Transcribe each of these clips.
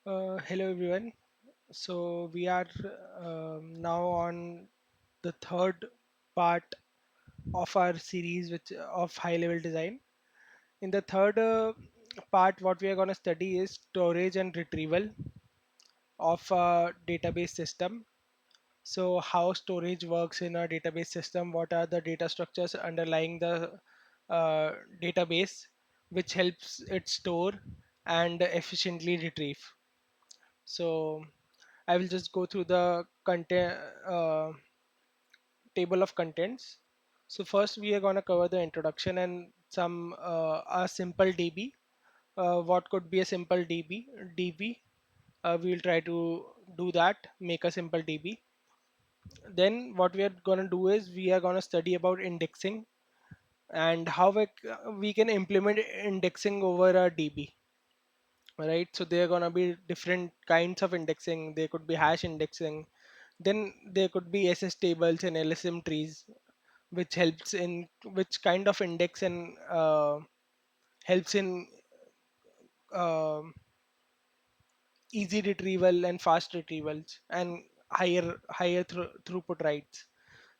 Hello everyone. So we are now on the third part of our series which of high level design. In the third part, what we are going to study is storage and retrieval of a database system. So how storage works in a database system, what are the data structures underlying the uh, database which helps it store and efficiently retrieve. So I will just go through the content table of contents. So first we are going to cover the introduction and some a simple DB. What could be a simple DB? DB. We'll try to do that. Make a simple DB. Then what we are going to do is we are going to study about indexing and how we can implement indexing over a DB. Right, so there are going to be different kinds of indexing. There could be hash indexing, then there could be SS tables and LSM trees, which helps in which kind of index and helps in uh, easy retrieval and fast retrievals and higher throughput writes.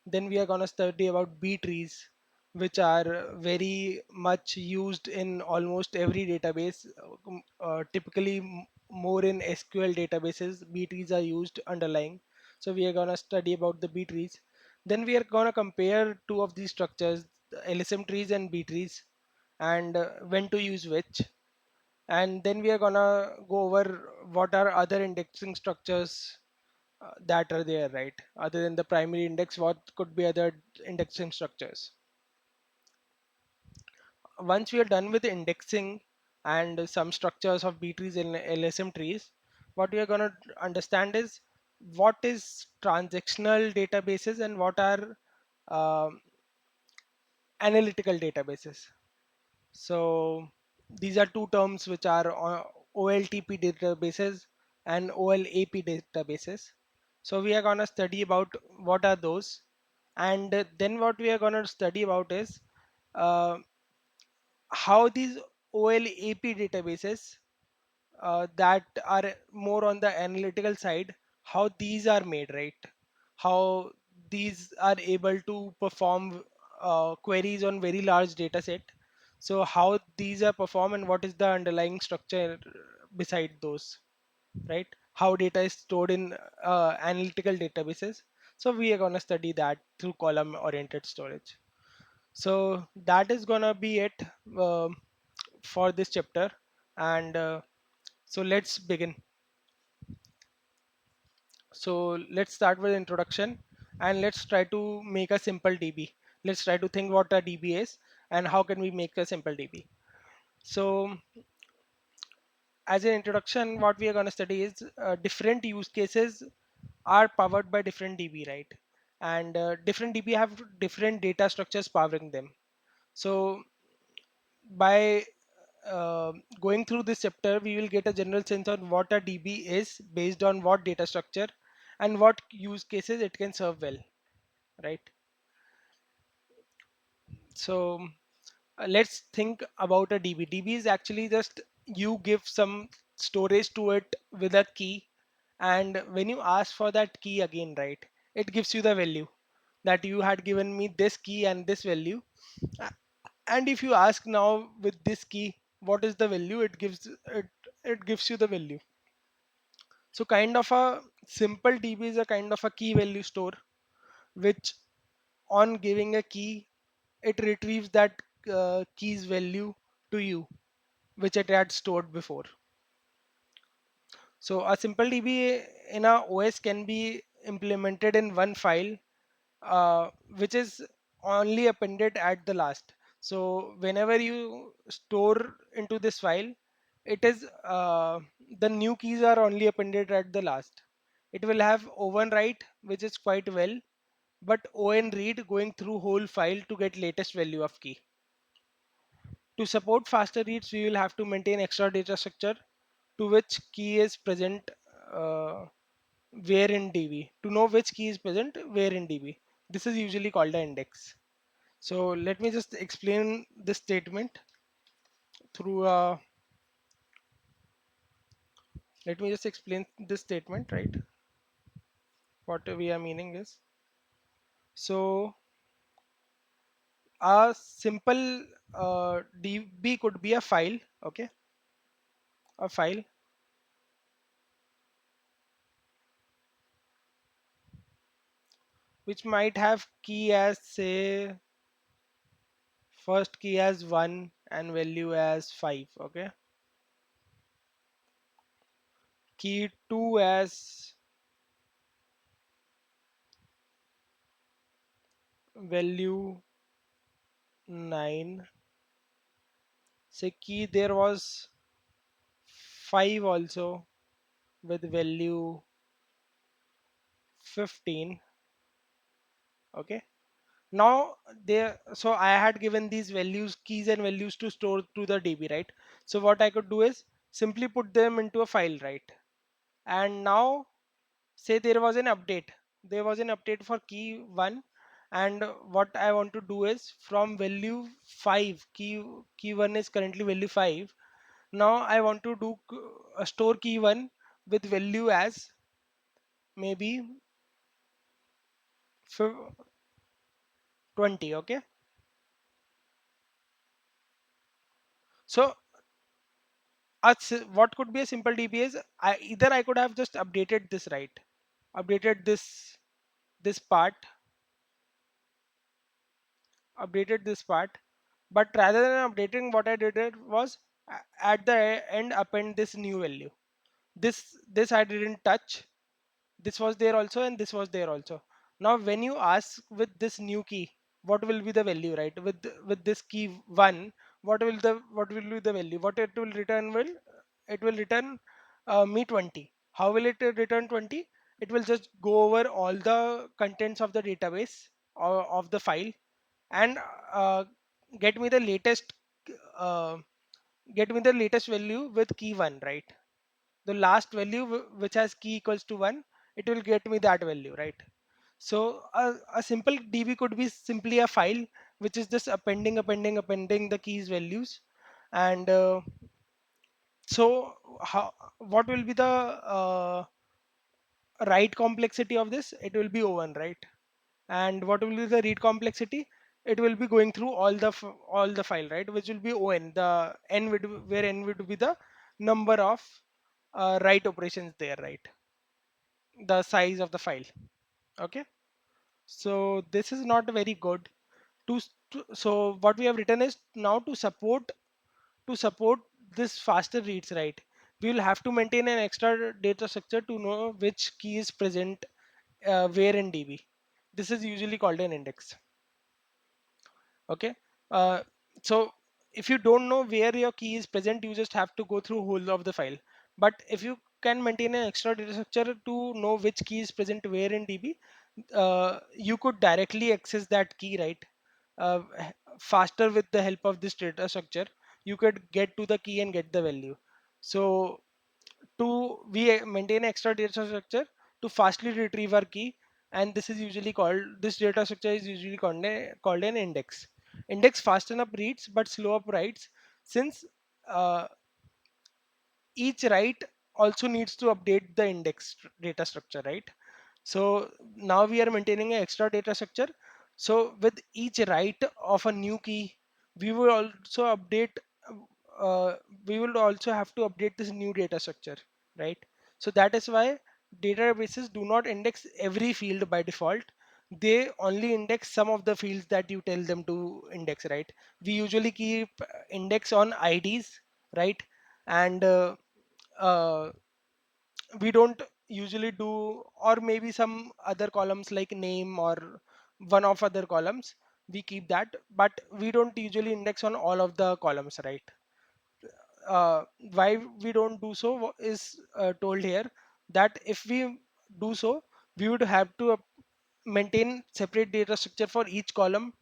Then we are going to study about B trees, which are very much used in almost every database. Typically, more in SQL databases, B trees are used underlying. So we are going to study about the B trees. Then we are going to compare two of these structures, the LSM trees and B trees, and when to use which. And then we are gonna go over what are other indexing structures that are there, right? Other than the primary index, what could be other indexing structures? Once we are done with the indexing and some structures of B trees and LSM trees, what we are gonna understand is what is transactional databases and what are um analytical databases. So these are two terms which are OLTP databases and OLAP databases. So we are going to study about what are those, and then what we are going to study about is uh, how these OLAP databases that are more on the analytical side, how these are made, right? How these are able to perform queries on very large data set. So how these are performed and what is the underlying structure beside those, right? How data is stored in analytical databases. So we are going to study that through column oriented storage. So that is gonna be it um for this chapter, and so let's begin. So let's start with introduction and let's try to make a simple DB. Let's try to think what a DB is and how can we make a simple DB. So as an introduction, what we are going to study is different use cases are powered by different DB, right? And different DB have different data structures powering them. So by going through this chapter, we will get a general sense on what a DB is based on what data structure and what use cases it can serve well, right? So let's think about a DB. DB is actually just you give some storage to it with a key, and when you ask for that key again, right, it gives you the value that you had given me this key and this value. And if you ask now with this key, what is the value? It gives you the value. So kind of a simple DB is a kind of a key value store, which on giving a key, it retrieves that key's value to you, which it had stored before. So a simple DB in a OS can be implemented in one file, which is only appended at the last. So whenever you store into this file, it is the new keys are only appended at the last. It will have O1 write, which is quite well, but ON read going through whole file to get latest value of key. To support faster reads, we will have to maintain extra data structure to which key is present where in DB. To know which key is present where in DB. This is usually called an index. So let me just explain this statement through a Let me just explain this statement, right? What we are meaning is, so a simple DB could be a file, okay? A file which might have key as, say, first key as 1 and value as 5, okay? Key 2 as value 9. Say key there was 5 also with value 15, okay? Now there, so I had given these values, keys and values to store to the DB, right? So what I could do is simply put them into a file, right? And now say there was an update for key 1, and what I want to do is from value 5, key 1 is currently value 5. Now I want to do store key 1 with value as maybe 20, okay? So what could be a simple DB is, either I could have just updated this, right? Updated this part, updated this part, but rather than updating, what I did it was at the end append this new value. This I didn't touch. This was there also and this was there also. Now when you ask with this new key, what will be the value, right? With this key 1, what will be the value? What it will return, will it will return me 20. How will it return 20? It will just go over all the contents of the database or of the file, and uh, get me the latest uh, get me the latest value with key 1, right? The last value which has key equals to 1, it will get me that value, right? So a simple DB could be simply a file which is just appending the keys values. And so how, what will be the write complexity of this? It will be O1, right? And what will be the read complexity? It will be going through all the file, right? Which will be On. The n would where n would be the number of write operations there, right? The size of the file, okay? So this is not very good so what we have written is, now to support this faster reads, right? We will have to maintain an extra data structure to know which key is present where in DB. This is usually called an index, okay? So if you don't know where your key is present, you just have to go through whole of the file. But if you can maintain an extra data structure to know which key is present where in DB, you could directly access that key, right? Faster with the help of this data structure, you could get to the key and get the value. So to we maintain extra data structure to fastly retrieve our key, and this data structure is usually called an index. Index fasten up reads but slow up writes, since uh, each write also needs to update the data structure, right? So now we are maintaining an extra data structure. So with each write of a new key, we will also update. Uh, we will also have to update this new data structure, right? So that is why databases do not index every field by default. They only index some of the fields that you tell them to index, right? We usually keep index on IDs, right? And uh, we don't usually do, or maybe some other columns like name or one of other columns, we keep that, but we don't usually index on all of the columns, right? Why we don't do so is told here, that if we do so, we would have to maintain separate data structure for each column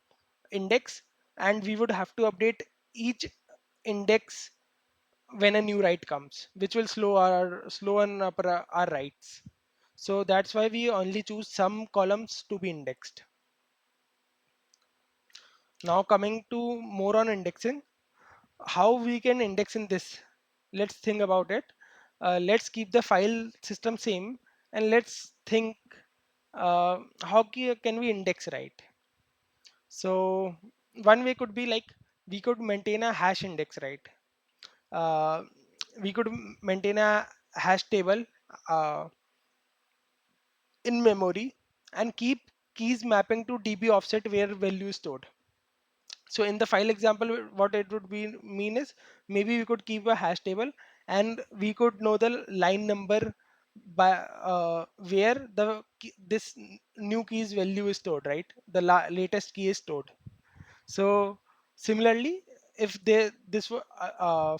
index, and we would have to update each index when a new write comes, which will slow up our writes. So that's why we only choose some columns to be indexed. Now coming to more on indexing, how we can index in this, let's think about it. let's keep the file system same, and let's think how can we index, right? So one way could be like we could maintain a hash index, right? uh, we could maintain a hash table uh, in memory and keep keys mapping to db offset where value is stored. So in the file example, what it would be mean is maybe we could keep a hash table and we could know the line number by where this new key's value is stored, right? The latest key is stored. So similarly, if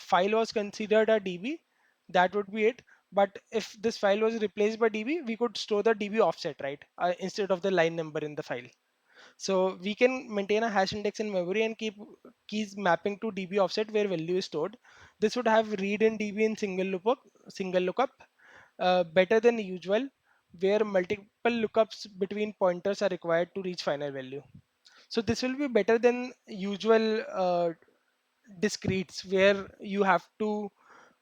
file was considered a DB, that would be it. But if this file was replaced by DB, we could store the DB offset, right? Instead of the line number in the file. So we can maintain a hash index in memory and keep keys mapping to DB offset where value is stored. This would have read in DB in single lookup, better than usual, where multiple lookups between pointers are required to reach final value. So this will be better than usual discretes where you have to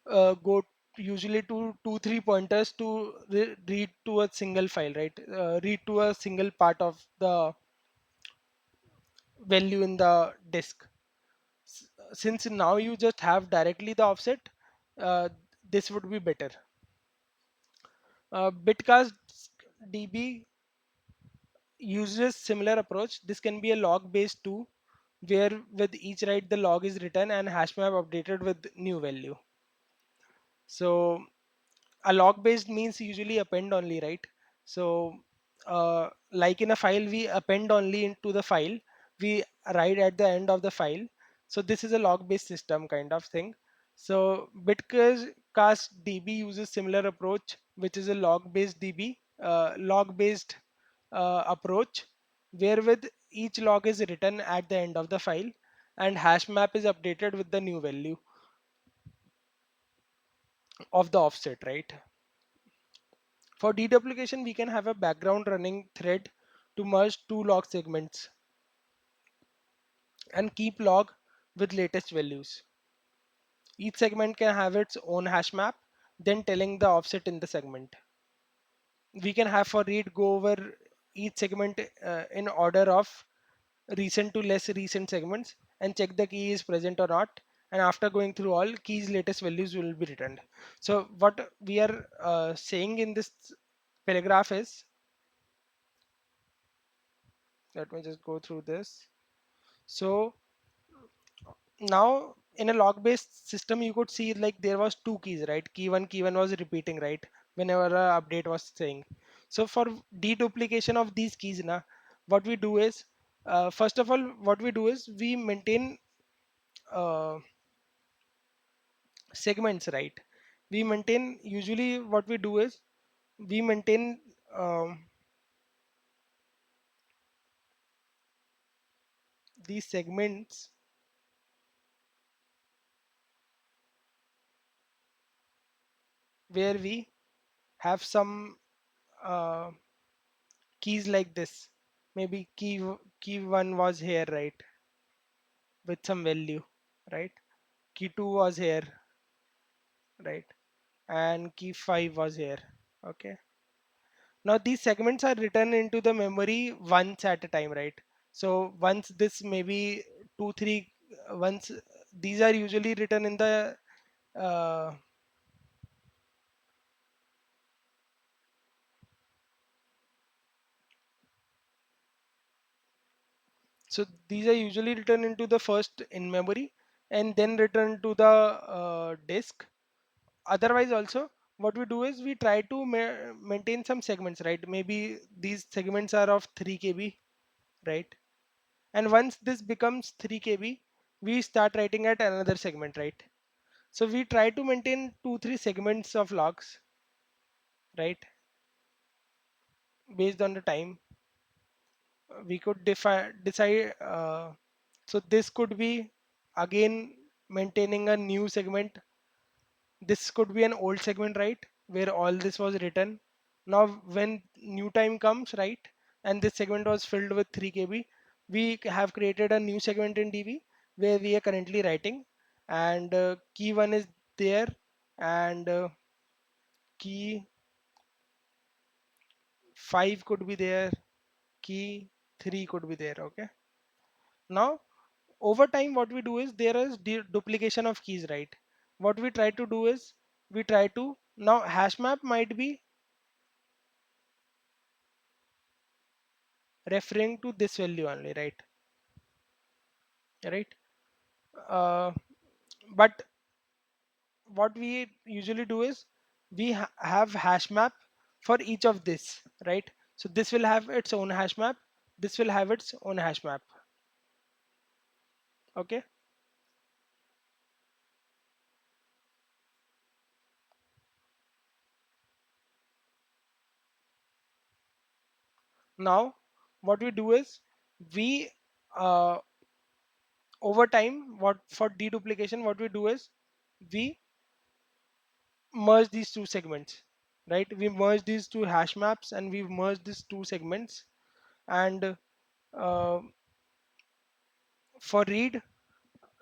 go usually to 2 3 pointers to read to a single file, right? Read to a single part of the value in the disk. Since now you just have directly the offset, uh, this would be better. Bitcast DB uses similar approach. This can be a log based too, where with each write the log is written and hash map updated with new value. So a log based means usually append only, right? So like in a file we append only into the file, we write at the end of the file. So this is a log based system kind of thing. So bitcast db uses similar approach, which is a log based approach, where with each log is written at the end of the file and hash map is updated with the new value of the offset, right? For deduplication, we can have a background running thread to merge two log segments and keep log with latest values. Each segment can have its own hash map, then telling the offset in the segment. We can have for read go over each segment in order of recent to less recent segments and check the key is present or not. And after going through all keys, latest values will be returned. So what we are saying in this paragraph is, let me just go through this. So now in a log based system you could see like there was two keys, right? Key 1 was repeating, right? Whenever a update was saying. So for deduplication of these keys now, what we do is, first of all what we do is we maintain uh, segments, right? We maintain usually what we do is we maintain these segments where we have some uh, keys like this. Maybe key 1 was here, right, with some value, right? Key 2 was here, right? And key 5 was here. Okay. Now these segments are written into the memory once at a time, right? So once this maybe two, three, once these are usually written in the uh, so these are usually written into the first in memory and then returned to the disk. Otherwise also what we do is we try to maintain some segments, right? Maybe these segments are of 3 KB, right? And once this becomes 3 KB, we start writing at another segment, right? So we try to maintain 2 3 segments of logs, right? Based on the time we could decide, so this could be again maintaining a new segment. This could be an old segment, right, where all this was written. Now when new time comes, right, and this segment was filled with 3 KB, we have created a new segment in db where we are currently writing, and key 1 is there, and key 5 could be there, key 3 could be there. Okay, now over time what we do is there is duplication of keys, right? What we try to do is we try to now hash map might be referring to this value only, right? uh, but what we usually do is we have hash map for each of this, right? So this will have its own hash map, this will have its own hash map. Okay, now what we do is we uh, over time what for deduplication what we do is we merge these two segments, right? We merge these two hash maps and we merge these two segments. And uh, for read,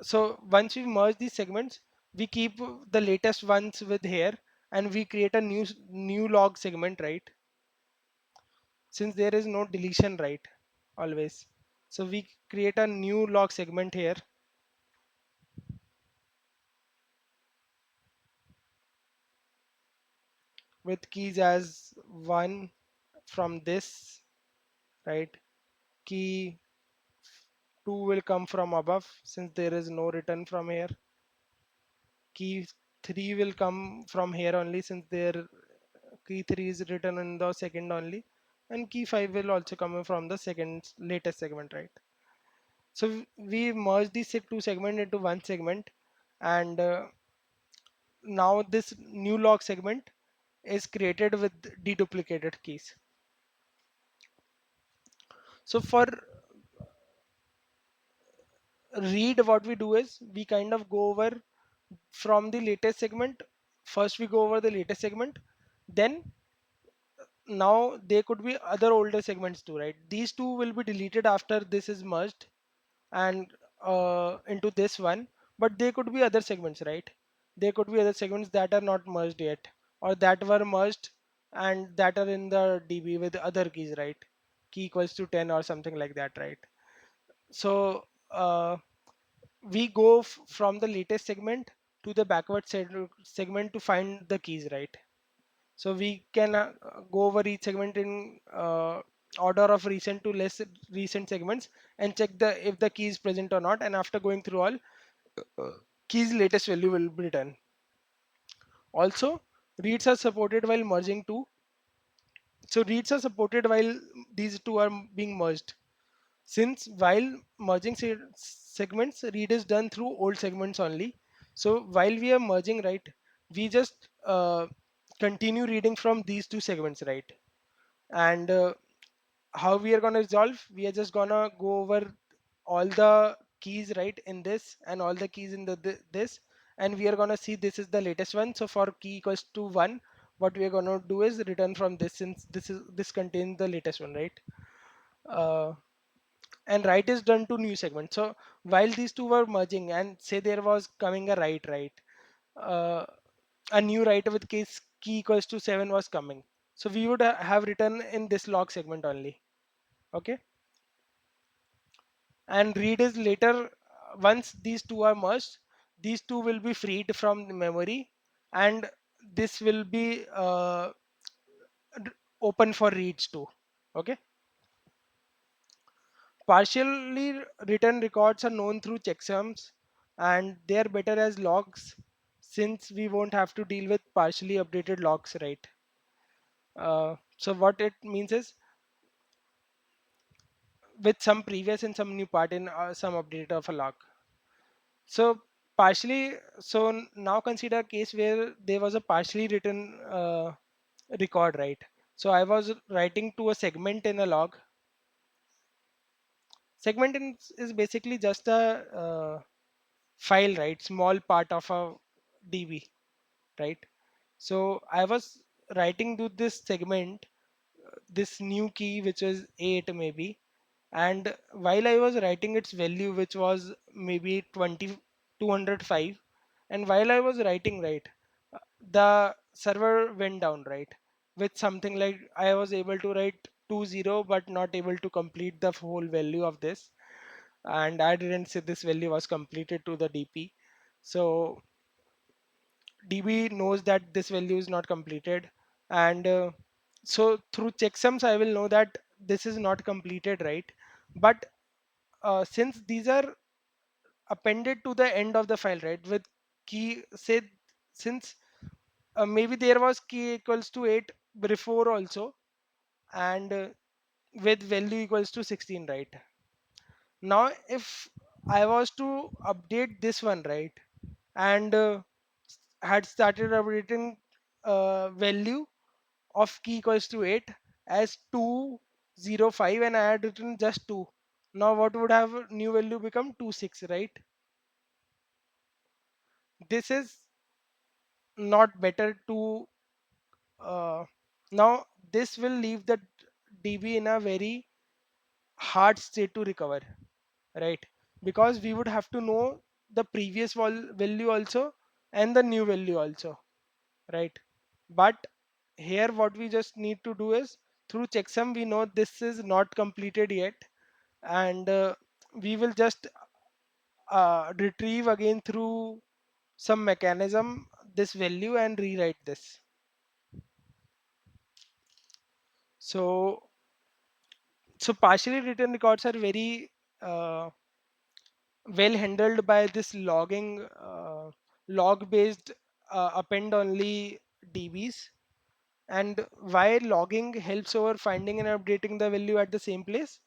so once we merge these segments, we keep the latest ones with here and we create a new log segment, right? Since there is no deletion, right? Always, so we create a new log segment here with keys as 1 from this, right? Key 2 will come from above since there is no return from here. Key 3 will come from here only since there key 3 is written in the second only, and key 5 will also come from the second latest segment, right? So we merge these two segment into one segment. And now this new log segment is created with deduplicated keys. So for read, what we do is we kind of go over from the latest segment. First we go over the latest segment, then now there could be other older segments too, right? These two will be deleted after this is merged and into this one, but there could be other segments, right? There could be other segments that are not merged yet or that were merged and that are in the db with other keys, right? Key equals to 10 or something like that, right? So we go from the latest segment to the backward segment to find the keys, right? So we can go over each segment in order of recent to less recent segments and check the if the key is present or not. And after going through all, keys latest value will be returned. Also, reads are supported while merging two. So reads are supported while these two are being merged. Since while merging segments, read is done through old segments only. So while we are merging, right, we just continue reading from these two segments, right? And how we are going to resolve, we are just going to go over all the keys, right, in this and all the keys in the this, and we are going to see this is the latest one. So for key equals to 1, what we are going to do is return from this since this contains the latest one, right? uh, and write is done to new segment. So while these two were merging and say there was coming a write, right? uh, a new write with case key equals to 7 was coming, so we would have written in this log segment only. Okay, and read is later, once these two are merged, these two will be freed from the memory and this will be open for reads too. Okay, partially written records are known through checksums and they are better as logs since we won't have to deal with partially updated logs, right? So what it means is with some previous and some new part in some update of a log. So partially, so now consider a case where there was a partially written record, right? So I was writing to a segment in a log. Segment is basically just a file, right? Small part of a db, right? So I was writing to this segment this new key which is 8 maybe, and while I was writing its value which was maybe 205, and while I was writing, right, the server went down, right? With something like I was able to write 2 0 but not able to complete the whole value of this, and I didn't say this value was completed to the DP. So DB knows that this value is not completed, and so through checksums I will know that this is not completed, right? But since these are appended to the end of the file, right, with key, say, since maybe there was key equals to 8 before also, and with value equals to 16, right? Now if I was to update this one, right, and had started updating value of key equals to 8 as 205, and I had written just 2, now what would have new value become? 26, right? This is not better to uh, now this will leave the DB in a very hard state to recover, right? Because we would have to know the previous value also and the new value also, right? But here what we just need to do is, through checksum we know this is not completed yet, and we will just retrieve again through some mechanism this value and rewrite this. So partially written records are very uh, well handled by this logging log based append only DBs. And why logging helps over finding and updating the value at the same place?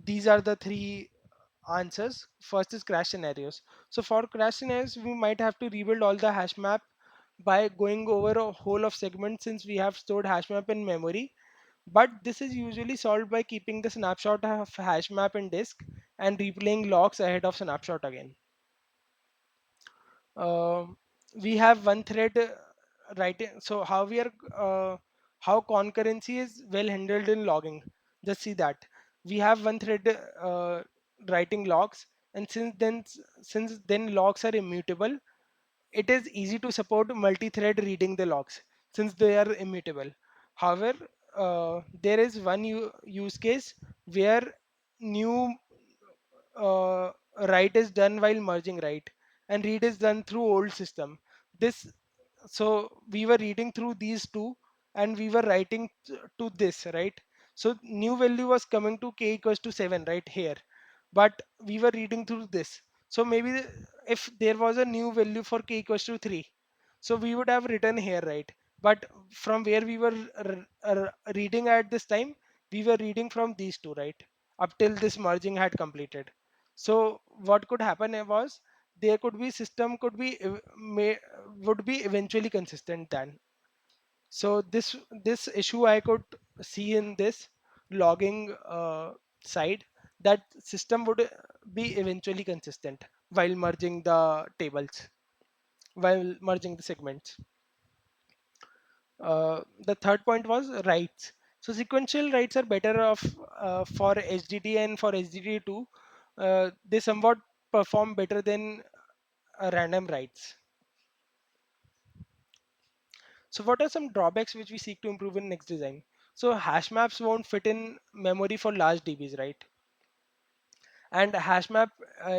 These are the three answers. First is crash scenarios. So for crash scenarios, we might have to rebuild all the hash map by going over a whole of segment, since we have stored hash map in memory. But this is usually solved by keeping the snapshot of hash map in disk and replaying logs ahead of snapshot again. Um we have one thread writing. So how we are how concurrency is well handled in logging? Just see that we have one thread writing logs, and since then logs are immutable, it is easy to support multi-thread reading the logs since they are immutable. However, there is one use case where new write is done while merging, right, and read is done through old system. This So we were reading through these two, and we were writing to this, right? So new value was coming to k equals to 7 right here, but we were reading through this. So maybe if there was a new value for k equals to 3, so we would have written here, right? But from where we were reading at this time, we were reading from these two, right, up till this merging had completed. So what could happen was, there could be system could be would be eventually consistent then. So this issue I could see in this logging side, that system would be eventually consistent while merging the tables, while merging the segments. The third point was writes. So sequential writes are better off for HDD and for HDD2. They somewhat perform better than random writes. So what are some drawbacks which we seek to improve in next design? So hash maps won't fit in memory for large DBs, right? And hash map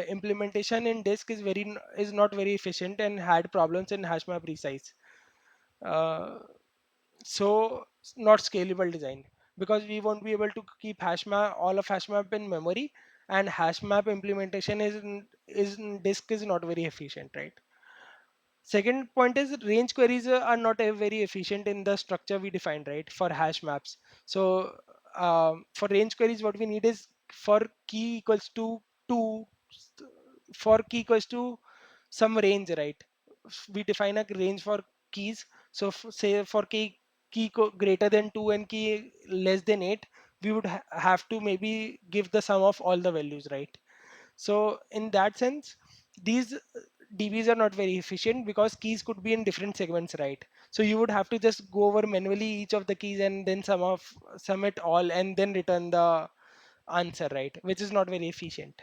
implementation in disk is not very efficient and had problems in hash map resize. Uh, so not scalable design, because we won't be able to keep hash map all of hash map in memory, and hash map implementation is in disk is not very efficient, right? Second point is range queries are not very efficient in the structure we defined, right, for hash maps. So for range queries, what we need is for key equals to 2, for key equals to some range, right? We define a range for keys. So say for greater than 2 and key less than 8, we would have to maybe give the sum of all the values, right? So in that sense, these DBs are not very efficient because keys could be in different segments, right? So you would have to just go over manually each of the keys and then sum it all and then return the answer, right? Which is not very efficient.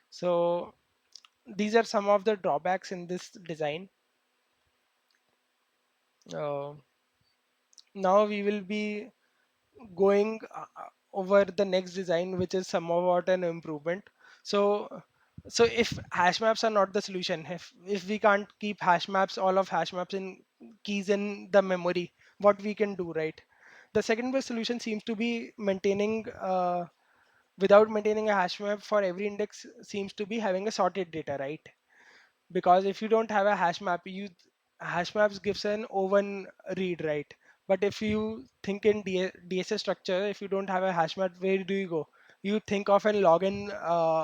So these are some of the drawbacks in this design. Uh, Now we will be going over the next design, which is somewhat an improvement. So so if hash maps are not the solution, if we can't keep hash maps, all of hash maps in keys in the memory, what we can do, right? The second best solution seems to be maintaining without maintaining a hash map for every index, seems to be having a sorted data, right? Because if you don't have a hash map, you hash maps gives an open read, right? But if you think in DSS structure, if you don't have a hash map, where do you go? You think of an login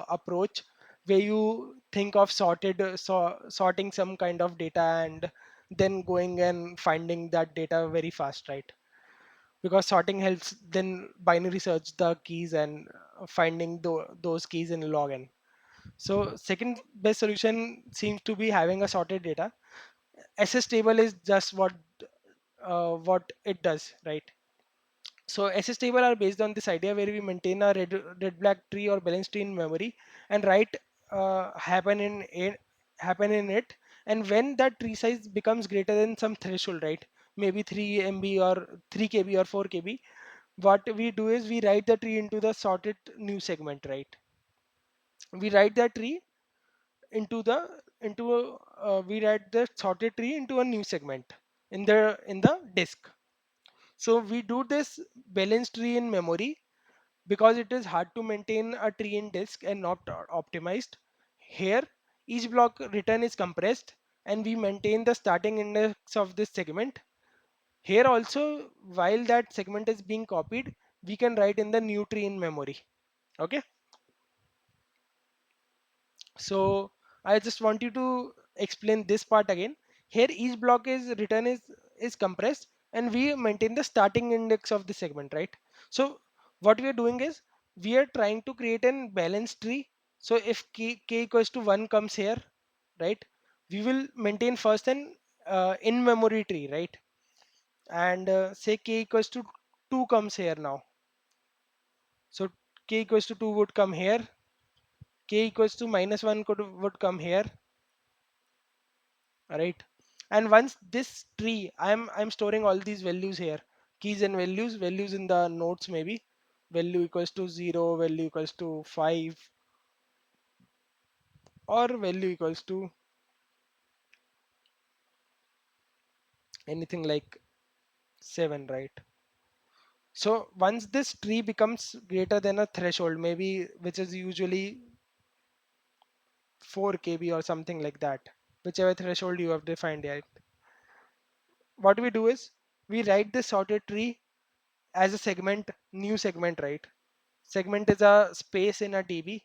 approach, where you think of sorting some kind of data and then going and finding that data very fast, right? Because sorting helps then binary search the keys and finding those keys in login. So second best solution seems to be having a sorted data. SS table is just what it does, right? So SS table are based on this idea where we maintain a red black tree or balance tree in memory and write happen in it. And when that tree size becomes greater than some threshold, right? Maybe 3 MB or 3 KB or 4 KB, what we do is we write the tree into the sorted new segment, right? We write that tree into the into we write the sorted tree into a new segment in the disk. So we do this balanced tree in memory because it is hard to maintain a tree in disk and not optimized. Here each block return is compressed and we maintain the starting index of this segment. Here also, while that segment is being copied, we can write in the new tree in memory. Okay. So I just want you to explain this part again. Here each block is return is compressed and we maintain the starting index of the segment, right? So what we are doing is we are trying to create an balanced tree. So if k equals to 1 comes here, right? We will maintain first an in memory tree, right? And say k equals to 2 comes here now. So k equals to 2 would come here. K equals to minus 1 would come here, right? And once this tree, I'm storing all these values here, keys and values in the nodes, maybe value equals to 0, value equals to 5, or value equals to anything like 7, right? So once this tree becomes greater than a threshold, maybe which is usually 4 KB or something like that, whichever threshold you have defined, right? What we do is we write this sorted tree as a segment, new segment, right? Segment is a space in a DB,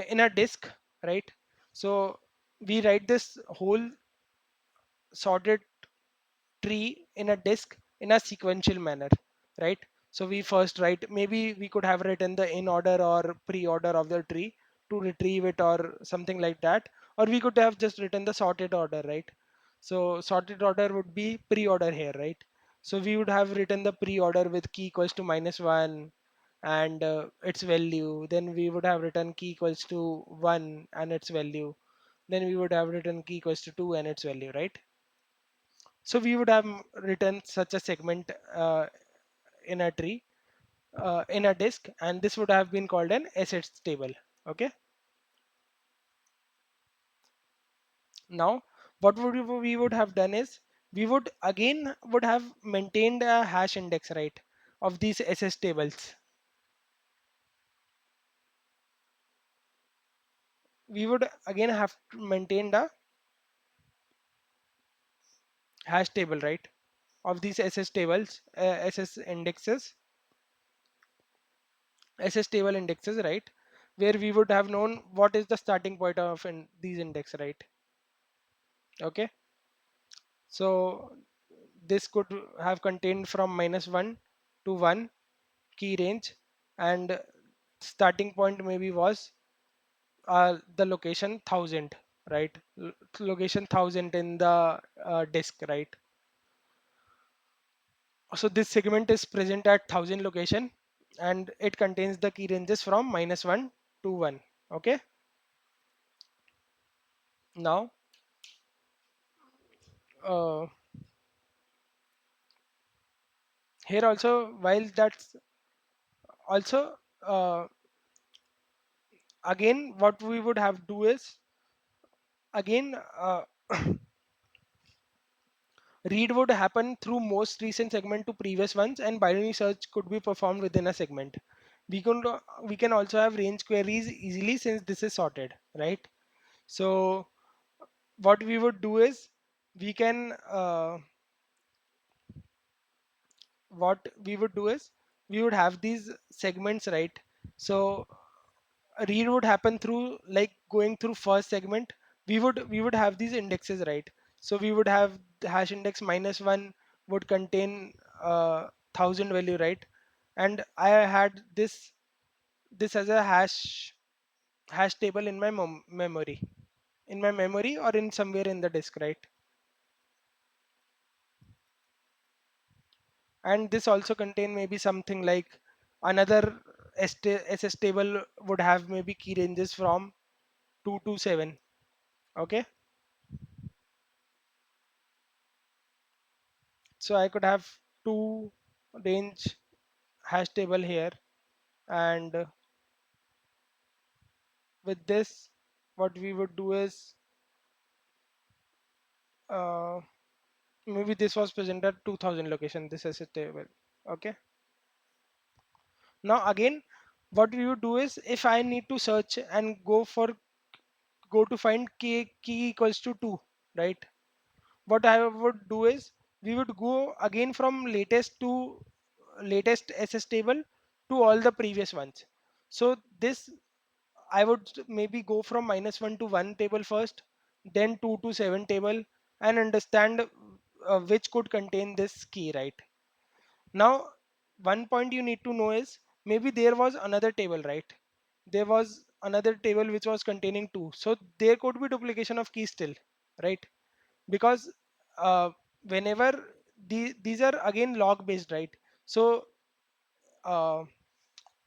in a disk, right? So we write this whole sorted tree in a disk in a sequential manner, right? So we first write, maybe we could have written the in order or pre-order of the tree to retrieve it or something like that, or we could have just written the sorted order, right? So sorted order would be pre-order here, right? So we would have written the pre-order with key equals to -1 and its value. Then we would have written key equals to 1 and its value. Then we would have written key equals to 2 and its value, right? So we would have written such a segment in a tree, in a disk, and this would have been called an assets table. Okay. Now, what we would have done is we would again would have maintained a hash index, right, of these SS tables. We would again have to maintain the hash table, right, of these SS tables, SS table indexes, right, where we would have known what is the starting point of these index, right? Okay. So this could have contained from -1 to 1 key range, and starting point maybe was the location 1000, right? Location 1000 in the disk, right? So this segment is present at 1000 location and it contains the key ranges from -1 to 1. Okay. Now Here also, while that's also again what we would have do is again read would happen through most recent segment to previous ones, and binary search could be performed within a segment. We can we can also have range queries easily since this is sorted, right? So what we would do is we can what we would do is we would have these segments, right? So a read would happen through like going through first segment. We would have these indexes, right? So we would have the hash index -1 would contain 1,000 value, right? And I had this as a hash table in my memory or in somewhere in the disk, right? And this also contain maybe something like another SS table would have maybe key ranges from 2 to 7. Okay, so I could have two range hash table here, and with this what we would do is uh, maybe this was presented 2000 location, this SS table. Okay, now again what we would do is if I need to search and go to find key equals to 2, right? What I would do is we would go again from latest SS table to all the previous ones. So this I would maybe go from -1 to 1 table first, then 2 to 7 table, and understand which could contain this key, right? Now, one point you need to know is maybe there was another table, right? There was another table which was containing 2. So there could be duplication of keys still, right? Because whenever these are again log based, right? So uh,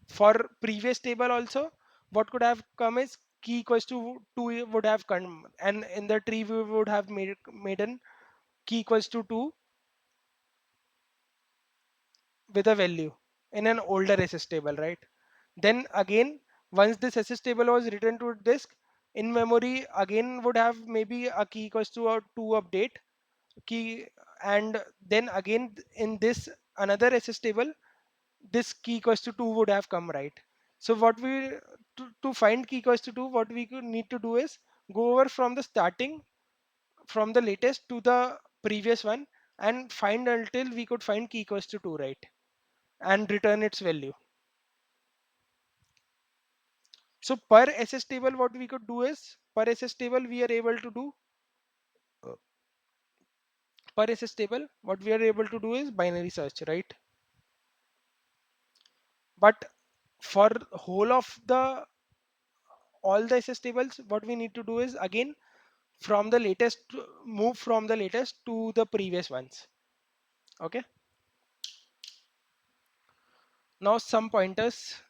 for previous table also what could have come is key equals to 2 would have come, and in the tree we would have made an key equals to 2 with a value in an older SS table, right? Then again, once this SS table was written to disk, in memory again would have maybe a key equals to a 2 update key, and then again in this another SS table, this key equals to 2 would have come, right? So what we to find key equals to 2, what we could need to do is go over from the starting, from the latest to the previous one, and find until we could find key equals to 2, right? And return its value. So per SS table, what we could do is per SS table we are able to do per SS table what we are able to do is binary search, right? But for whole of the all the SS tables, what we need to do is again from the latest move from the latest to the previous ones. Okay. Now some pointers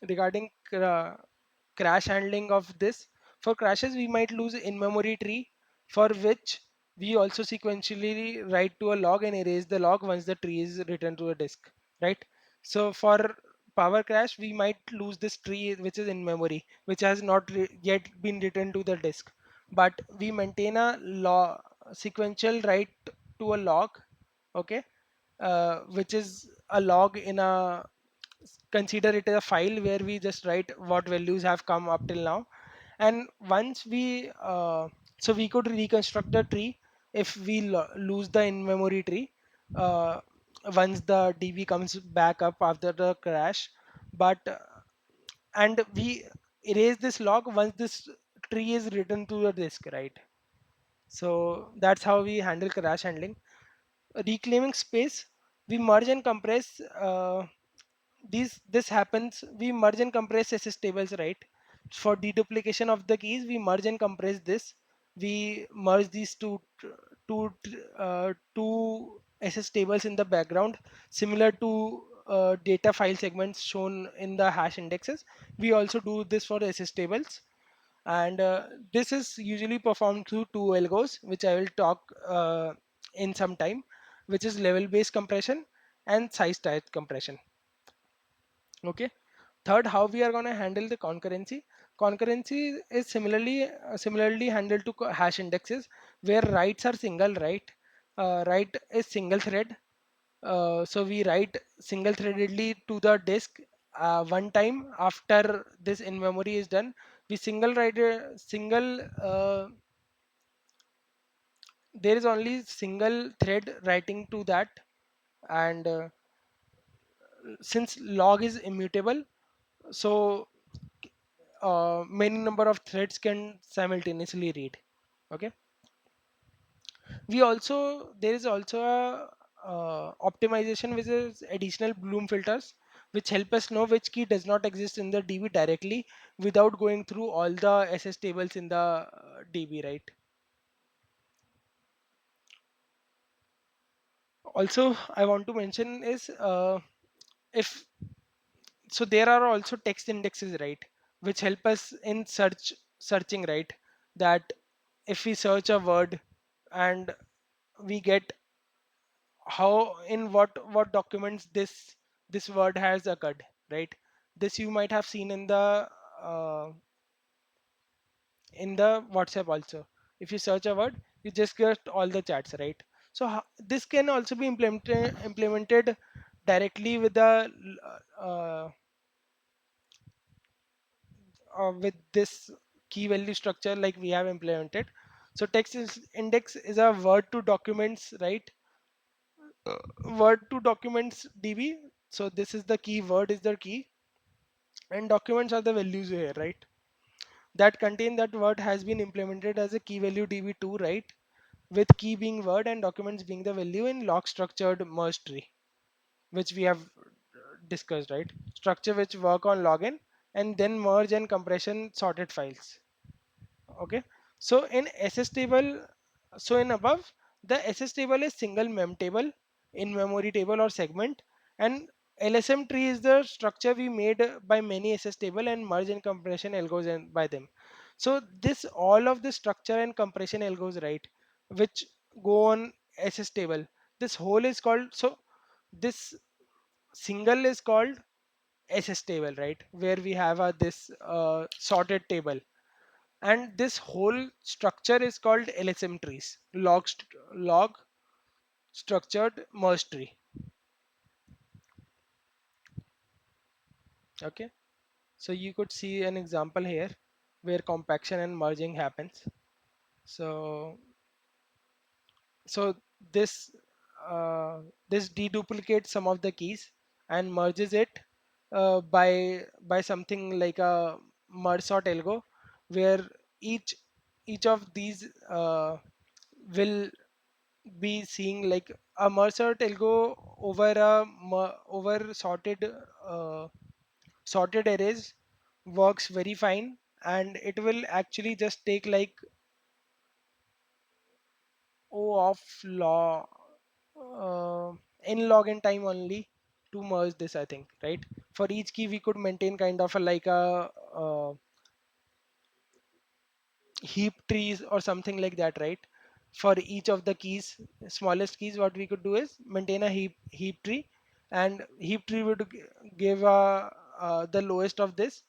regarding crash handling of this. For crashes, we might lose in-memory tree, for which we also sequentially write to a log and erase the log once the tree is returned to a disk, right? So for power crash, we might lose this tree which is in memory, which has not yet been returned to the disk. But we maintain a log sequential write to a log, okay, which is a log in a consider it as a file where we just write what values have come up till now. And once we so we could reconstruct the tree if we lose the in-memory tree uh, once the db comes back up after the crash. But and we erase this log once this tree is written to the disk, right? So that's how we handle crash handling. Reclaiming space, we merge and compress this happens, we merge and compress SS tables, right? For deduplication of the keys, we merge and compress this. We merge these two SS tables in the background, similar to data file segments shown in the hash indexes. We also do this for SS tables, and this is usually performed through two algos, which I will talk in some time. which is level based compression, and size type compression. Okay. Third, how we are going to handle the concurrency. Concurrency is similarly handled to hash indexes, where writes are single write. Write is single thread. So we write single threadedly to the disk one time. After this in memory is done, we single write a single there is only single thread writing to that. And since log is immutable, so many number of threads can simultaneously read. Okay. We also There is also a optimization, which is additional bloom filters, which help us know which key does not exist in the DB directly without going through all the SS tables in the DB, right? Also, I want to mention is if so there are also text indexes, right, which help us in searching, right? That if we search a word and we get how in what documents this word has occurred, right? This you might have seen uh, in the WhatsApp also. If you search a word, you just get all the chats, right? So this can also be implemented directly with the uh, with this key value structure like we have implemented. So index is a word to documents, right? Word to documents DB. So this is the key, word is the key, and documents are the values here, right? That contain that word has been implemented as a key value DB2, right? With key being word and documents being the value in log structured merge tree, which we have discussed, right? Structure which work on login and then merge and compression sorted files. Okay. So in SS table, so in above, the SS table is single mem table, in memory table or segment, and LSM tree is the structure we made by many SS table and merge and compression algos and by them. So this all of the structure and compression algos, right, which go on SS table, this whole is called, so this single is called SS table, right, where we have a this sorted table, and this whole structure is called LSM trees, log structured merge tree. Okay. So you could see an example here where compaction and merging happens. So so this this deduplicates some of the keys and merges it by something like a merge sort algo, where each each of these will be seeing like a merge sort algo over over uh, sorted arrays works very fine, and it will actually just take like O of law in log n time only to merge this, I think, right? For each key we could maintain kind of a like a heap trees or something like that, right? For each of the keys, smallest keys, what we could do is maintain a heap tree, and heap tree would give the lowest of this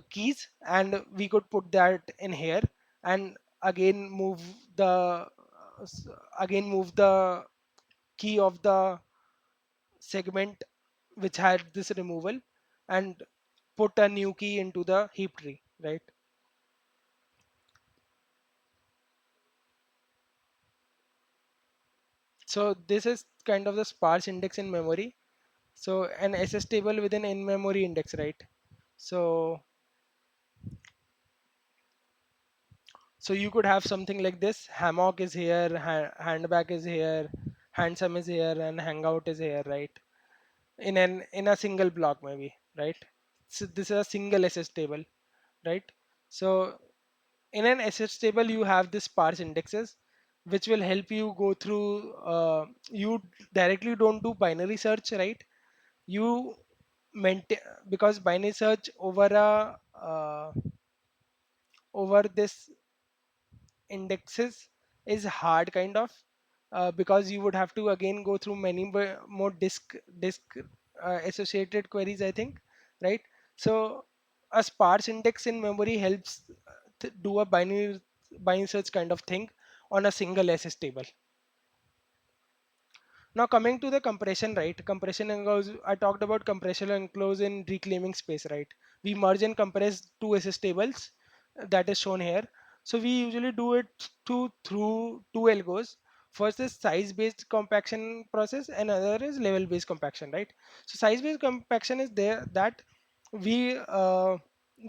keys, and we could put that in here, and again move the again move the key of the segment which had this removal, and put a new key into the heap tree, right? So this is kind of the sparse index in memory. So an SS table with an in-memory index, right? So so you could have something like this: hammock is here, handbag is here, handsome is here, and hangout is here, right? In a single block maybe, right? So this is a single SS table, right? So in an SS table you have this sparse indexes, which will help you go through. You directly don't do binary search, right? You maintain, because binary search over this indexes is hard kind of. because you would have to again go through many more disk associated queries, I think, right? So a sparse index in memory helps do a binary search kind of thing on a single SS table. Now coming to the compression, right? Compression enclose. I talked about compression enclose in reclaiming space, right? We merge and compress two SS tables that is shown here. So we usually do it through two algos. First is size-based compaction process, and other is level-based compaction, right? So size-based compaction is there that we uh,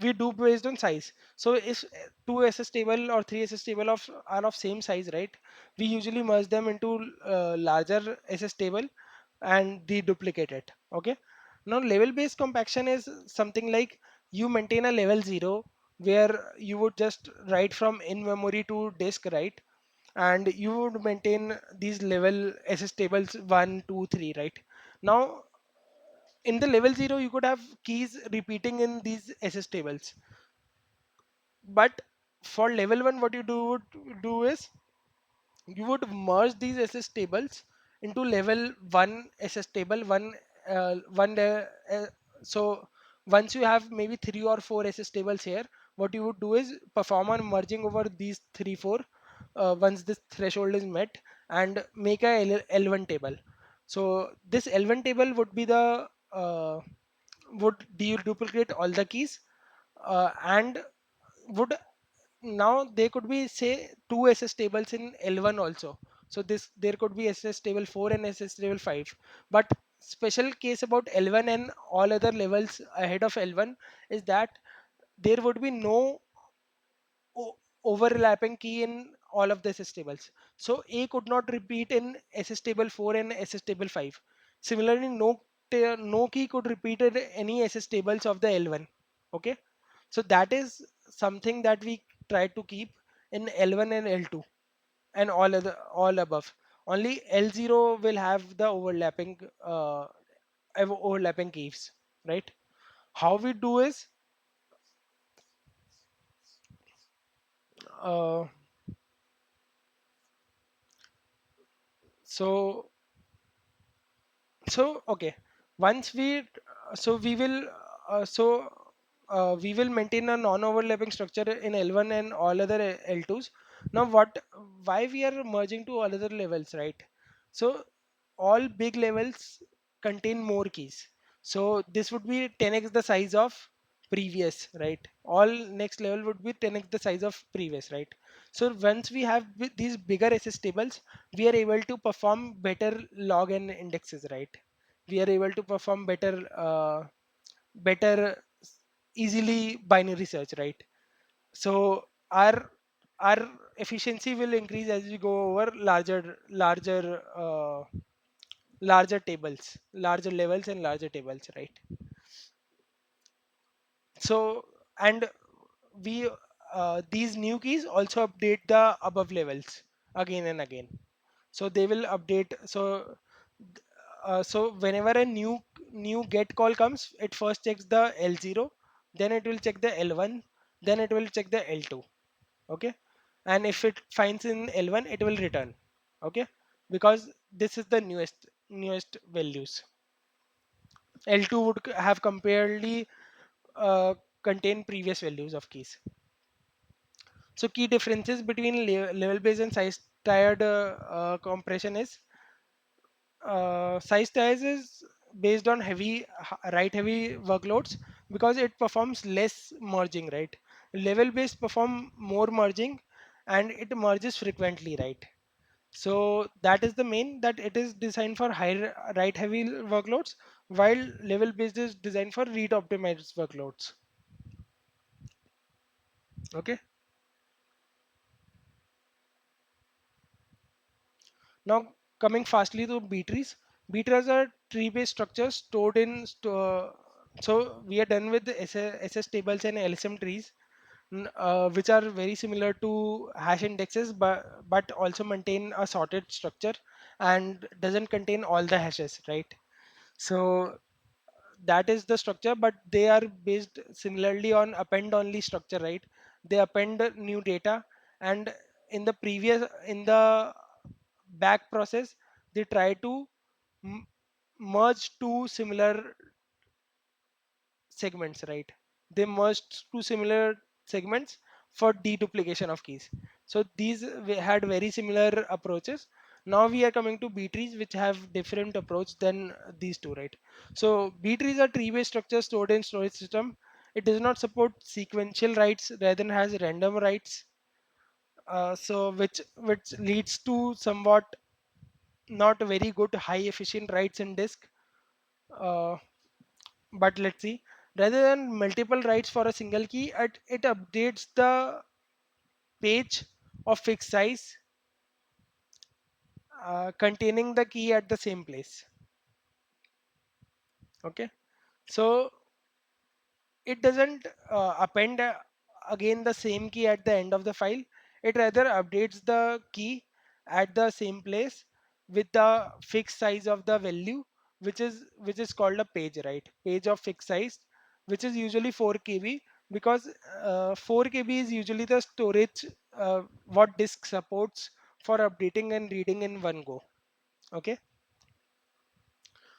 we do based on size. So if two SS table or three SS table of are of same size, right? We usually merge them into larger SS table and deduplicate it. Okay. Now level based compaction is something like you maintain a level 0 where you would just write from in memory to disk, right? And you would maintain these level SS tables 1 2 3, right? Now in the level 0 you could have keys repeating in these SS tables, but for level 1 what you do is you would merge these SS tables into level 1 SS table one so once you have maybe 3 or 4 SS tables here, what you would do is perform on merging over these 3 4 once this threshold is met, and make a L1 table. So this L1 table would be the would deduplicate all the keys, and would now they could be say two SS tables in L1 also. So this there could be SS table 4 and SS table 5. But special case about L1 and all other levels ahead of L1 is that there would be no overlapping key in all of the SS tables. So A could not repeat in SS table 4 and SS table 5. Similarly, no key could repeat in any SS tables of the L1. Okay, so that is something that we try to keep in L1 and L2 and all above. Only L0 will have the overlapping keys, right? How we do is uh, so okay, once we will so we will maintain a non-overlapping structure in L1 and all other L2s. Now why we are merging to all other levels, right? So all big levels contain more keys, so this would be 10x the size of previous, right? All next level would be 10x the size of previous, right? So once we have these bigger SS tables, we are able to perform better log and indexes, right? We are able to perform better easily binary search, right? So our efficiency will increase as we go over larger tables, larger levels and larger tables, right? So and we these new keys also update the above levels again and again. So they will update. So whenever a new get call comes, it first checks the L0, then it will check the L1, then it will check the L2. Okay, and if it finds in L1, it will return. Okay, because this is the newest values. L2 would have comparedly uh, contain previous values of keys. So key differences between level based and size tiered compression is size tiers is based on write heavy workloads because it performs less merging, right? Level based perform more merging and it merges frequently, right? So that is the main that it is designed for high write heavy workloads, while level based is designed for read optimized workloads. Okay. Now coming fastly to B trees. B trees are tree-based structures stored in so we are done with the SS tables and LSM trees, which are very similar to hash indexes, but also maintain a sorted structure and doesn't contain all the hashes, right? So that is the structure, but they are based similarly on append only structure, right? They append new data, and in the back process, they try to m- merge two similar segments, right? They merged two similar segments for deduplication of keys. So these had very similar approaches. Now we are coming to B trees, which have different approach than these two, right? So B trees are tree-based structures stored in storage system. It does not support sequential writes, rather than has random writes. So which leads to somewhat not very good high efficient writes in disk. Uh, but let's see, rather than multiple writes for a single key, it updates the page of fixed size containing the key at the same place. Okay, so it doesn't append again the same key at the end of the file. It rather updates the key at the same place with the fixed size of the value, which is called a page, right? Page of fixed size, which is usually 4 KB, because 4 KB is usually the storage what disk supports for updating and reading in one go. Okay,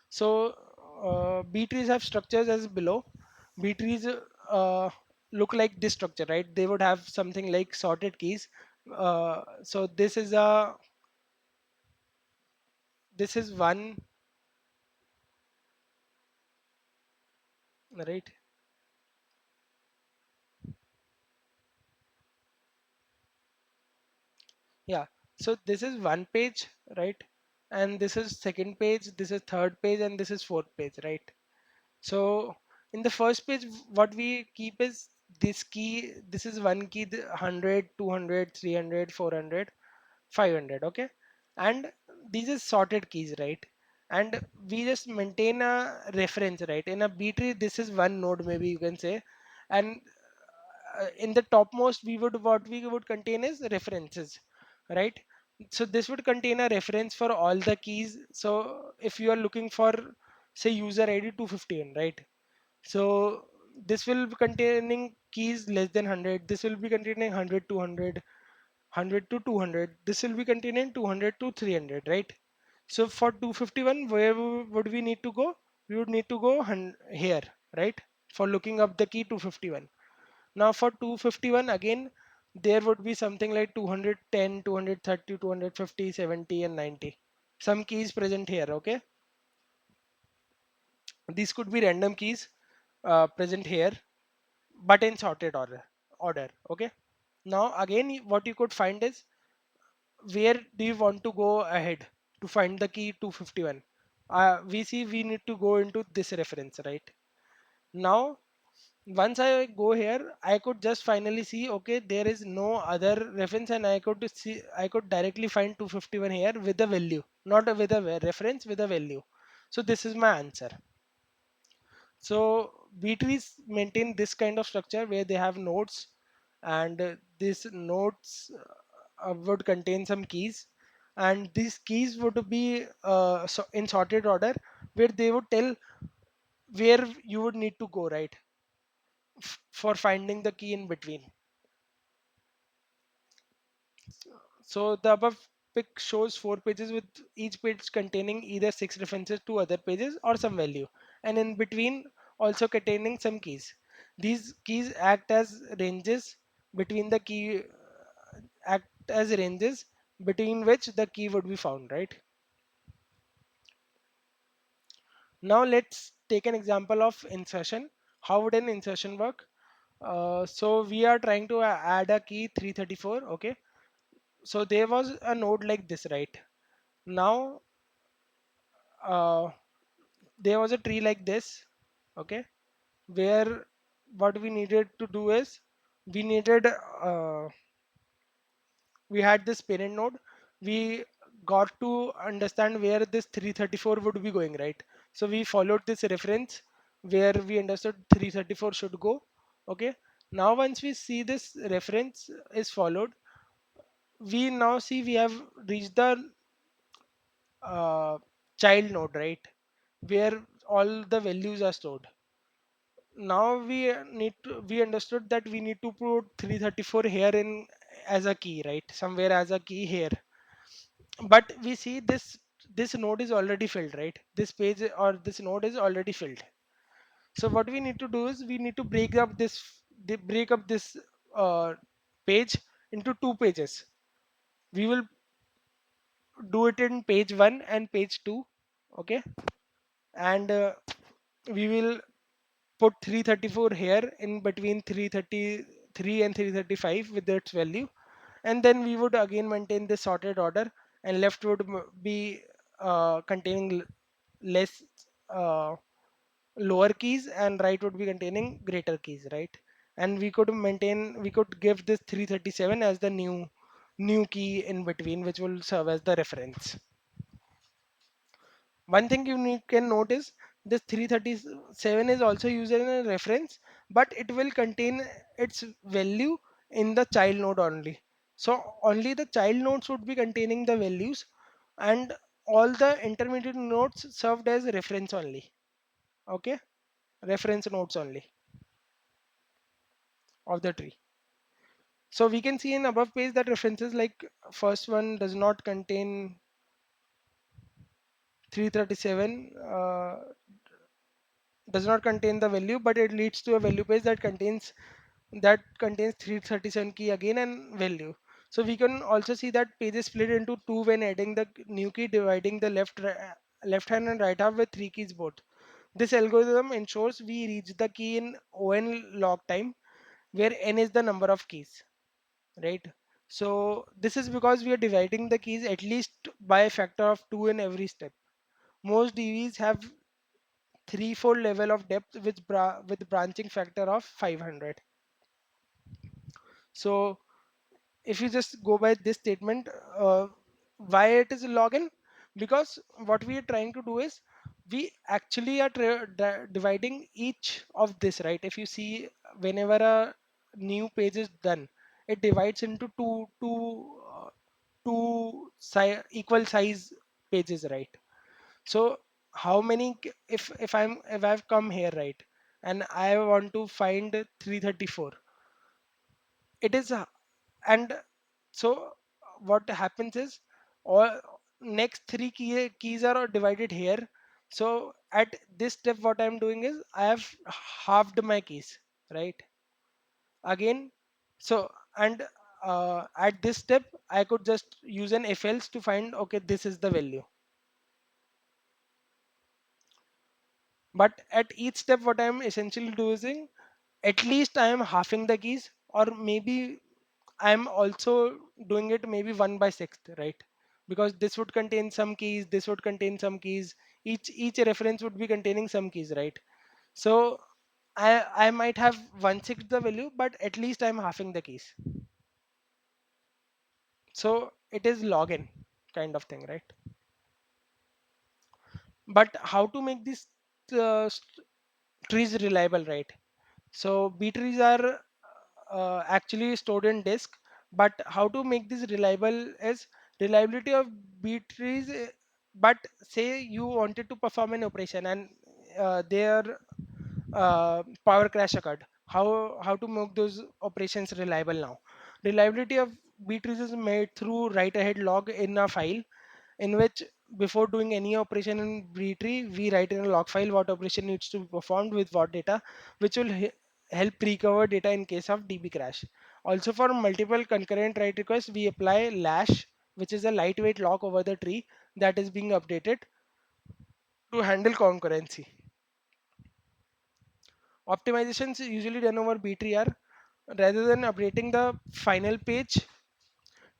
so B trees have structures as below. B trees look like this structure, right? They would have something like sorted keys. So this is one, right? Yeah. So this is one page, right? And this is second page. This is third page, and this is fourth page, right? So in the first page, what we keep is this key. This is one key, 100, 200, 300, 400, 500. Okay, and these are sorted keys, right? And we just maintain a reference, right? In a B tree, this is one node, maybe you can say, and in the topmost, what we would contain is references, right? So this would contain a reference for all the keys. So if you are looking for, say, user ID 251, right? So this will be containing keys less than 100. This will be containing 100 to 100, 100 to 200. This will be containing 200 to 300, right? So for 251, where would we need to go? We would need to go here, right? For looking up the key 251. Now for 251 again, there would be something like 210, 230, 250, 70, and 90. Some keys present here, okay? These could be random keys present here, but in sorted order, okay? Now again, what you could find is, where do you want to go ahead to find the key 251? We see we need to go into this reference, right? Now once I go here, I could just finally see, okay, there is no other reference, and I could directly find 251 here with a value, not with a reference, with a value. So this is my answer. So B trees maintain this kind of structure where they have nodes, and these nodes would contain some keys, and these keys would be in sorted order, where they would tell where you would need to go, right? For finding the key in between. So the above pic shows 4 pages, with each page containing either 6 references to other pages or some value, and in between also containing some keys. These keys act as ranges between which the key would be found, right? Now let's take an example of insertion. How would an insertion work? So we are trying to add a key 334. Okay, so there was a node like this, right? Now uh, there was a tree like this, okay, where what we needed to do is, we needed we had this parent node. We got to understand where this 334 would be going, right? So we followed this reference where we understood 334 should go. Okay, now once we see this reference is followed, we now see we have reached the uh, child node, right, where all the values are stored. Now we understood that we need to put 334 here in as a key, right, somewhere as a key here. but we see this node is already filled, right? This page or this node is already filled. So what we need to do is we need to break up this uh, page into two pages. We will do it in page 1 and page 2. Okay, and we will put 334 here in between 333 and 335 with its value, and then we would again maintain this sorted order, and left would be containing less uh, lower keys, and right would be containing greater keys, right? And we could give this 337 as the new key in between, which will serve as the reference. One thing can notice, this 337 is also used in a reference, but it will contain its value in the child node only. So only the child nodes would be containing the values, and all the intermediate nodes served as reference only. Okay, reference nodes only of the tree. So we can see in above page that references like first one does not contain 337, does not contain the value, but it leads to a value page that contains 337 key again and value. So we can also see that page is split into two when adding the new key, dividing the left hand and right half with three keys both. This algorithm ensures we reach the key in on log time, where n is the number of keys, right? So this is because we are dividing the keys at least by a factor of 2 in every step. Most DVs have threefold level of depth with branching factor of 500. So if you just go by this statement, why it is a login? Because what we are trying to do is we actually are dividing each of this, right? If you see, whenever a new page is done, it divides into equal size pages, right? So how many if I've come here, right, and I want to find 334, it is and so what happens is all next keys are divided here. So at this step what I'm doing is I have halved my keys, right? Again, so and at this step I could just use an if else to find, okay, this is the value. But at each step what I'm essentially doing, at least I am halving the keys, or maybe I'm also doing it maybe 1 by 6th, right? Because this would contain some keys, this would contain some keys, each reference would be containing some keys, right? So I might have 1/6 the value, but at least I'm halving the keys. So it is login kind of thing, right? But how to make these trees reliable, right? So B trees are actually stored in disk, but how to make this reliable is reliability of B trees. But say you wanted to perform an operation and their power crash occurred. How to make those operations reliable now? Reliability of B trees is made through write ahead log in a file, in which before doing any operation in B tree, we write in a log file what operation needs to be performed with what data, which will help recover data in case of DB crash. Also, for multiple concurrent write requests, we apply lash, which is a lightweight lock over the tree that is being updated to handle concurrency. Optimizations usually done over B tree are, rather than updating the final page,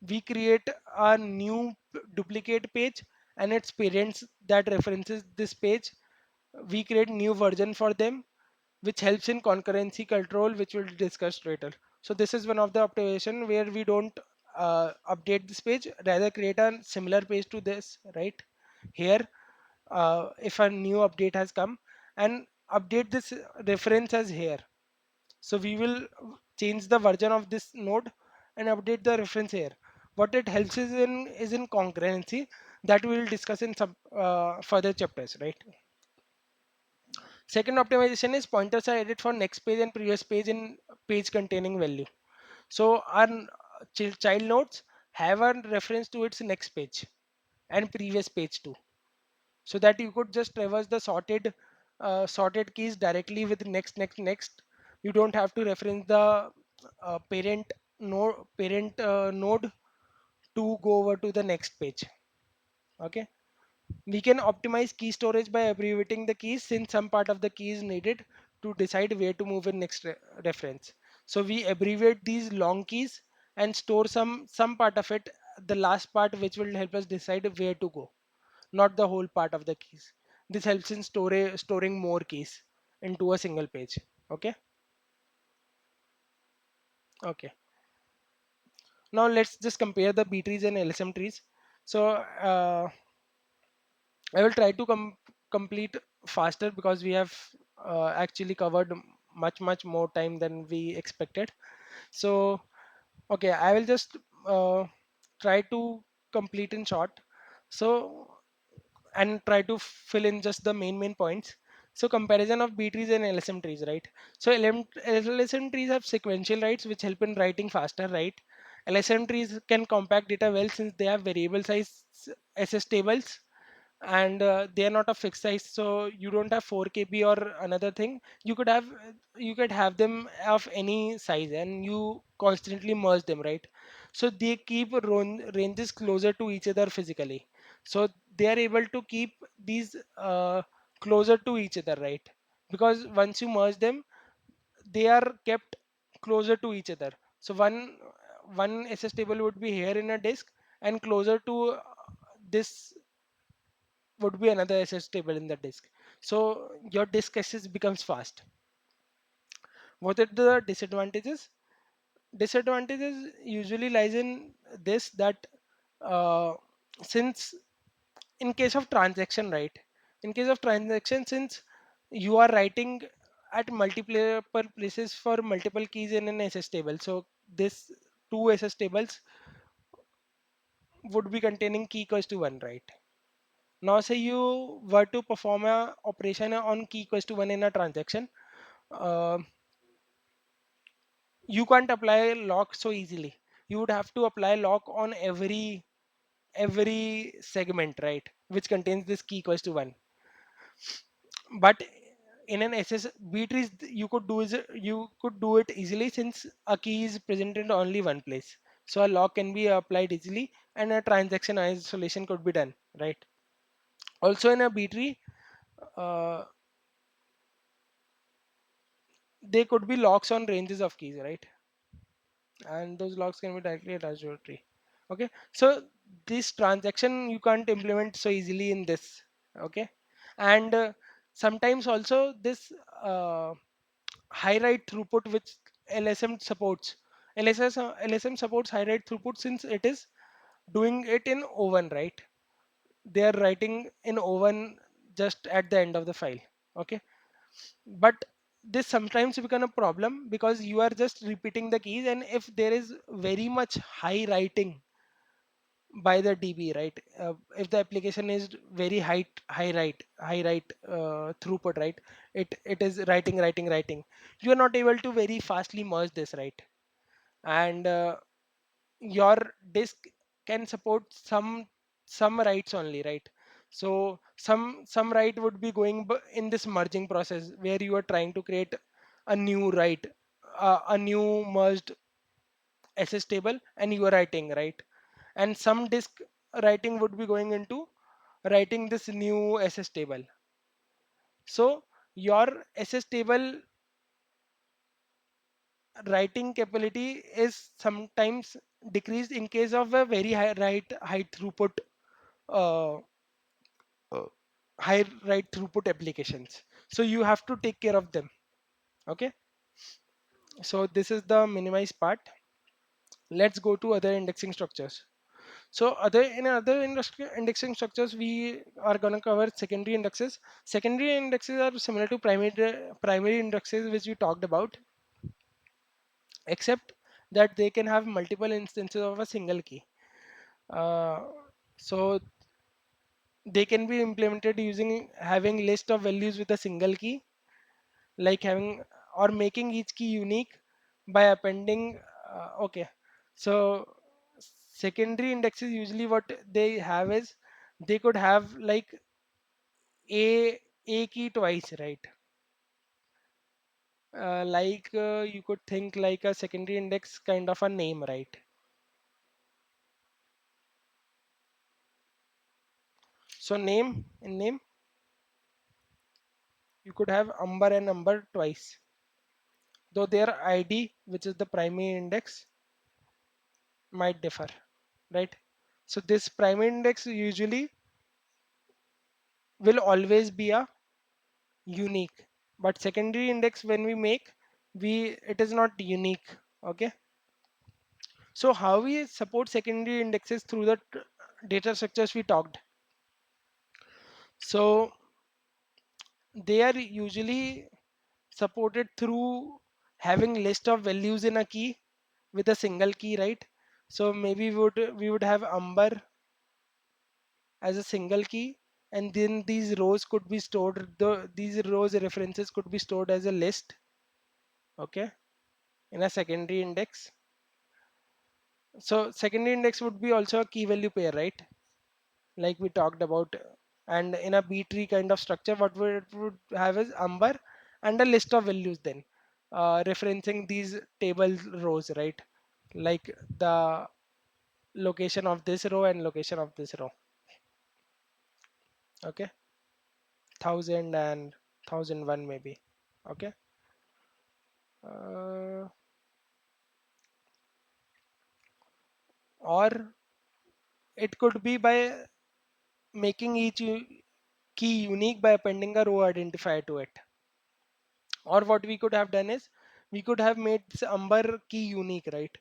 we create a new duplicate page and its parents that references this page. We create new version for them, which helps in concurrency control, which we'll discuss later. So this is one of the optimization where we don't update this page, rather create a similar page to this, right? Here, if a new update has come, and update this reference as here. So we will change the version of this node and update the reference here. What it helps is in concurrency, that we will discuss in some further chapters, right? Second optimization is pointers are added for next page and previous page in page containing value. So our child nodes have a reference to its next page. and previous page too, so that you could just traverse the sorted keys directly with next next next. You don't have to reference the parent node to go over to the next page. Okay, we can optimize key storage by abbreviating the keys, since some part of the key is needed to decide where to move in next reference. So we abbreviate these long keys and store some part of it, the last part, which will help us decide where to go, not the whole part of the keys. This helps in storing more keys into a single page. Okay. Okay, now let's just compare the B trees and LSM trees. So I will try to complete faster, because we have actually covered much more time than we expected. So okay, I will just uh, try to complete in short. So and try to fill in just the main points. So comparison of B trees and LSM trees, right? So LSM trees have sequential writes which help in writing faster, right? LSM trees can compact data well, since they have variable size SS tables, and they are not a fixed size, so you don't have 4 KB or another thing. You could have them of any size, and you constantly merge them, right? So they keep ranges closer to each other physically, so they are able to keep these closer to each other, right? Because once you merge them, they are kept closer to each other. So one SS table would be here in a disk, and closer to this would be another SS table in the disk. So your disk access becomes fast. What are the disadvantages? Disadvantages usually lies in this, that uh, since in case of transaction, right? In case of transaction, since you are writing at multiple places for multiple keys in an SS table, so this two SS tables would be containing key equals to one, right? Now, say you were to perform a operation on key equals to one in a transaction, uh, you can't apply lock so easily. You would have to apply lock on every segment, right, which contains this key equals to one. But in an SS B trees, you could do it easily, since a key is present in only one place. So a lock can be applied easily, and a transaction isolation could be done, right? Also in a B tree, uh, they could be locks on ranges of keys, right? And those locks can be directly attached to a tree. Okay, so this transaction you can't implement so easily in this. Okay, and sometimes also this high write throughput which LSM supports. LSM supports high write throughput, since it is doing it in O1, right? They are writing in O1 just at the end of the file. Okay, but this sometimes become a problem, because you are just repeating the keys, and if there is very much high writing by the DB, right? If the application is very high write throughput, right? It is writing. You are not able to very fastly merge this, right? And your disk can support some writes only, right? So some write would be going in this merging process, where you are trying to create a new write, a new merged SS table, and you are writing, right? And some disk writing would be going into writing this new SS table. So your SS table writing capability is sometimes decreased in case of a very high throughput uh, uh, high write throughput applications. So you have to take care of them. Okay, so this is the minimized part. Let's go to other indexing structures. So indexing structures, we are going to cover secondary indexes. Secondary indexes are similar to primary indexes which we talked about, except that they can have multiple instances of a single key. Uh, so they can be implemented using having list of values with a single key, like having or making each key unique by appending. Okay, so secondary indexes usually what they have is they could have like a key twice, right? You could think like a secondary index kind of a name, right? So name, in name you could have umber and number twice, though their id, which is the primary index, might differ, right? So this primary index usually will always be a unique, but secondary index when we make, we it is not unique. Okay, so how we support secondary indexes through the data structures we talked. So they are usually supported through having list of values in a key with a single key, right? So maybe we would have umber as a single key, and then these rows could be stored, these rows references could be stored as a list, okay, in a secondary index. So secondary index would be also a key value pair, right? Like we talked about. And in a b tree kind of structure, what we would have is umber and a list of values then, referencing these table rows, right? Like the location of this row and location of this row. Okay, 1000 and 1001 maybe. Okay, uh, or it could be by making each key unique by appending a row identifier to it. Or what we could have done is we could have made this umber key unique, right?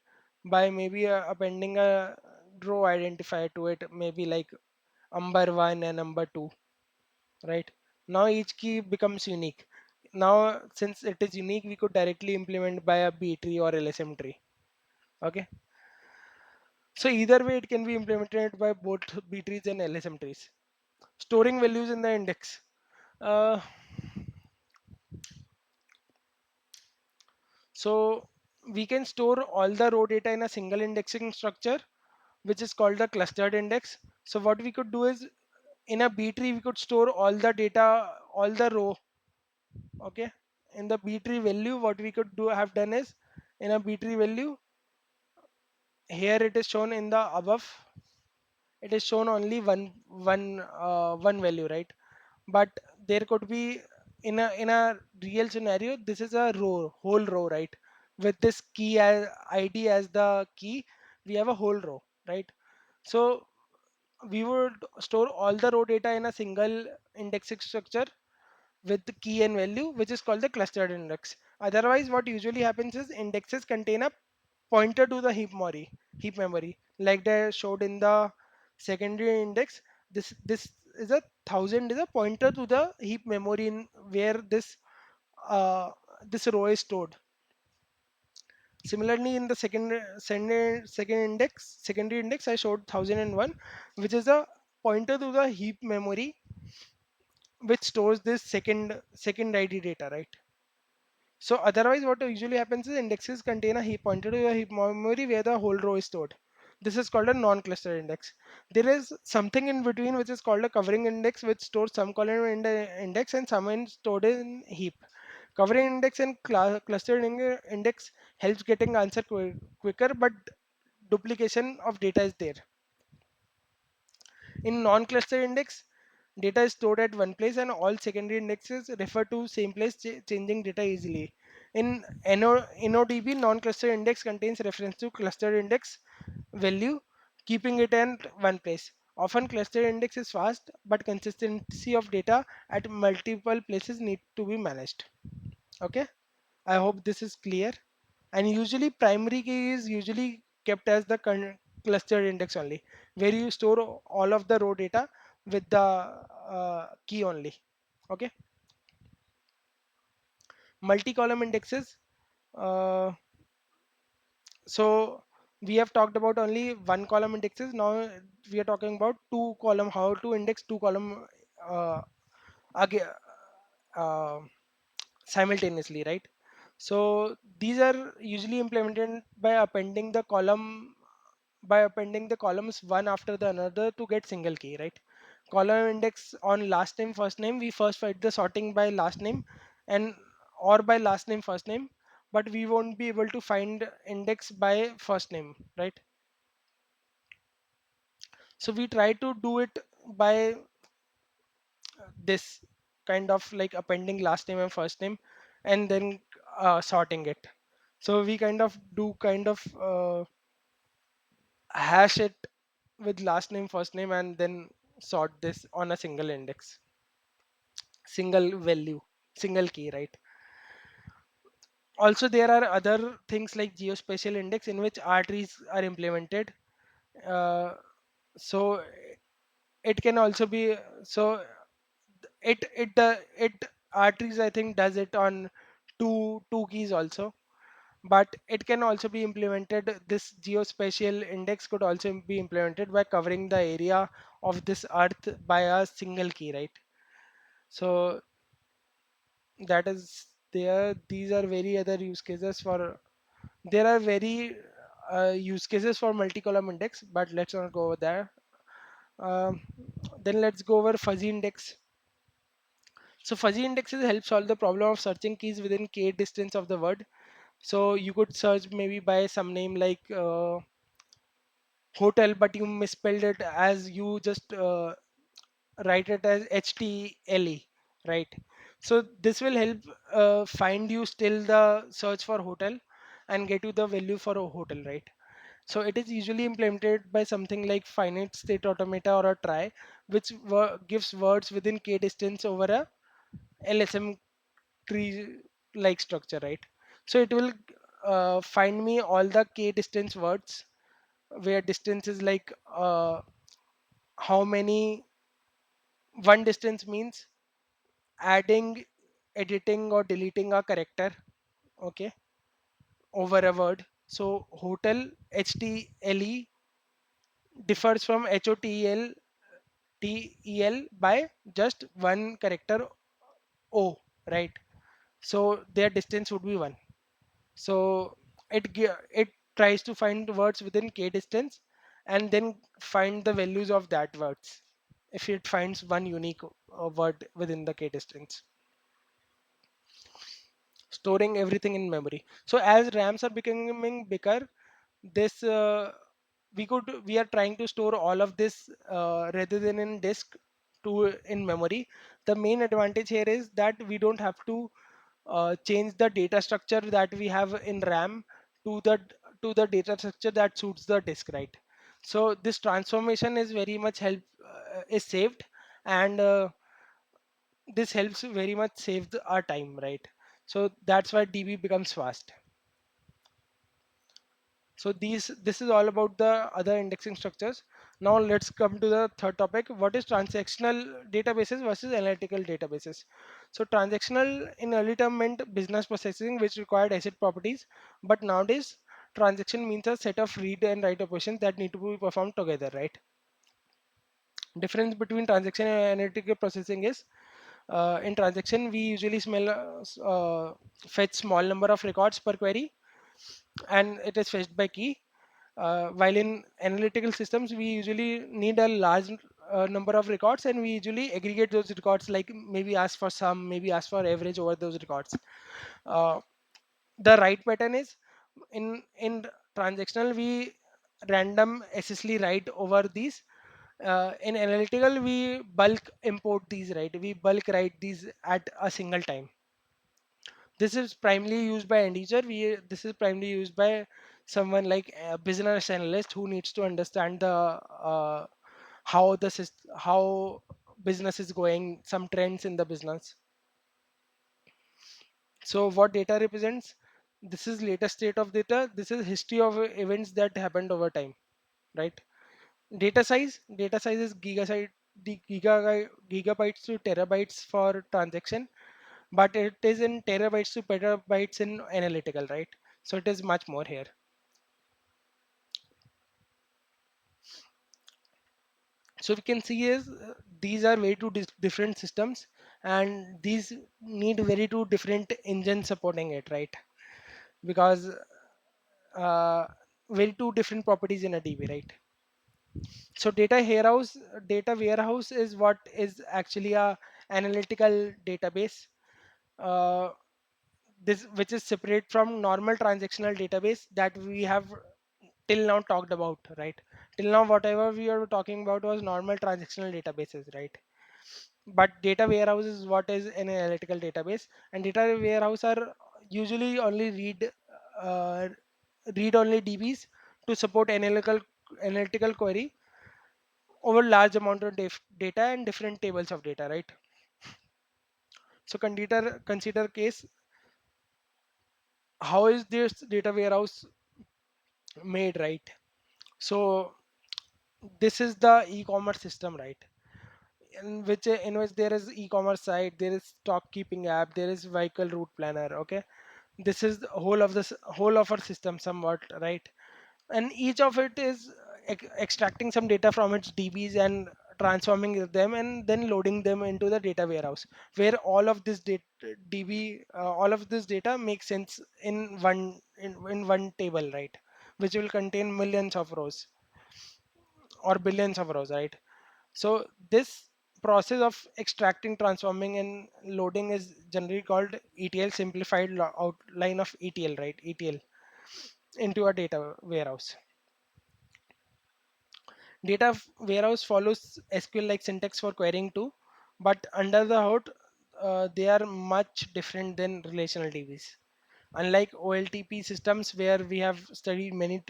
By maybe appending a row identifier to it, maybe like umber 1 and umber 2, right? Now each key becomes unique. Now since it is unique, we could directly implement by a B tree or LSM tree. Okay. So either way, it can be implemented by both B trees and LSM trees. Storing values in the index. Uh, So we can store all the row data in a single indexing structure, which is called the clustered index. So what we could do is in a B tree, we could store all the data, all the row. Okay. In the B tree value, what we could do have done is in a B tree value, here it is shown in the above, it is shown only one value, right? But there could be in a real scenario, this is a whole row, right? With this key as id as the key, we have a whole row, right? So we would store all the row data in a single indexing structure with the key and value, which is called the clustered index. Otherwise, what usually happens is indexes contain a pointer to the heap memory, like they showed in the secondary index. This is a 1000 is a pointer to the heap memory in where uh, this row is stored. Similarly, in the secondary index, I showed 1001, which is a pointer to the heap memory, which stores this second ID data, right? So otherwise, what usually happens is indexes contain a heap pointer to a heap memory where the whole row is stored. This is called a non-cluster index. There is something in between which is called a covering index, which stores some column in the index and some in stored in heap. Covering index and clustered index helps getting answer quicker, but duplication of data is there. In non-cluster index, data is stored at one place and all secondary indexes refer to same place, changing data easily. In NODB, non-cluster index contains reference to cluster index value, keeping it in one place. Often cluster index is fast, but consistency of data at multiple places need to be managed. Okay, I hope this is clear. And usually primary key is usually kept as the cluster index only, where you store all of the row data with the key only. Okay, multi-column indexes. uh, so we have talked about only one column indexes. Now we are talking about two column, how to index two column uh, again, uh, simultaneously, right? So these are usually implemented by appending the columns one after the another to get single key, right? column index on last name first name, we first find the sorting by last name and or by last name first name, but we won't be able to find index by first name, right? So we try to do it by this kind of like appending last name and first name and then sorting it. So we kind of do kind of hash it with last name first name and then sort this on a single index, single value, single key, right? Also there are other things like geospatial index in which R trees are implemented. uh, so it can also be, so it R trees I think does it on two keys also, but it can also be implemented. This geospatial index could also be implemented by covering the area of this earth by a single key, right? So that is there. These are very other use cases for, there are very use cases for multi-column index, but let's not go over there. um, then let's go over fuzzy index. So fuzzy indexes help solve the problem of searching keys within k distance of the word. So you could search maybe by some name like hotel, but you misspelled it as you just write it as HTLE, right? So this will help find you still the search for hotel and get you the value for a hotel, right? So it is usually implemented by something like finite state automata or a trie, which gives words within k distance over a LSM tree like structure, right? So it will find me all the k distance words where distance is like how many, one distance means adding, editing or deleting a character, okay, over a word. So hotel HTLE differs from HOTEL by just one character O, right? So their distance would be one. So it tries to find words within k distance and then find the values of that words if it finds one unique word within the k distance, storing everything in memory. So as rams are becoming bigger, this we are trying to store all of this rather than in disk to in memory. The main advantage here is that we don't have to change the data structure that we have in ram to the data structure that suits the disk, right? So this transformation is very much help is saved, and this helps very much save our time, right? So that's why db becomes fast. So this is all about the other indexing structures. Now let's come to the third topic. What is transactional databases versus analytical databases? So transactional in early term meant business processing which required asset properties, but nowadays transaction means a set of read and write operations that need to be performed together, right? Difference between transaction and analytical processing is, in transaction we usually fetch small number of records per query and it is fetched by key, while in analytical systems we usually need a large number of records and we usually aggregate those records, like maybe ask for sum, maybe ask for average over those records. uh, the right pattern is, in transactional we random accessly write over these. In analytical we bulk import these, right? We bulk write these at a single time. This is primarily used by end user. This is primarily used by someone like a business analyst who needs to understand the how business is going, some trends in the business. So what data represents? This is latest state of data. This is history of events that happened over time, right? Data size is gigabytes to terabytes for transaction, but it is in terabytes to petabytes in analytical, right? So it is much more here. So we can see is, these are very two different systems and these need very two different engines supporting it, right? Because uh, very two different properties in a db, right? So data warehouse is what is actually a analytical database. Uh, this which is separate from normal transactional database that we have till now talked about, right? Till now whatever we were talking about was normal transactional databases, right? But data warehouse is what is an analytical database, and data warehouse are usually only uh, read only DBs to support analytical query over large amount of data and different tables of data, right? So consider case, how is this data warehouse made, right? So this is the e-commerce system, right? In which there is e-commerce site, there is stock keeping app, there is vehicle route planner. Okay, this is the whole of our system somewhat, right? And each of it is extracting some data from its DBs and transforming them and then loading them into the data warehouse, where all of this data all of this data makes sense in in one table, right? Which will contain millions of rows or billions of rows, right? So this process of extracting, transforming, and loading is generally called ETL, simplified outline of ETL, right? ETL into a data warehouse. Warehouse follows SQL-like syntax for querying too, but under the hood, they are much different than relational DBs. Unlike OLTP systems, where we have studied many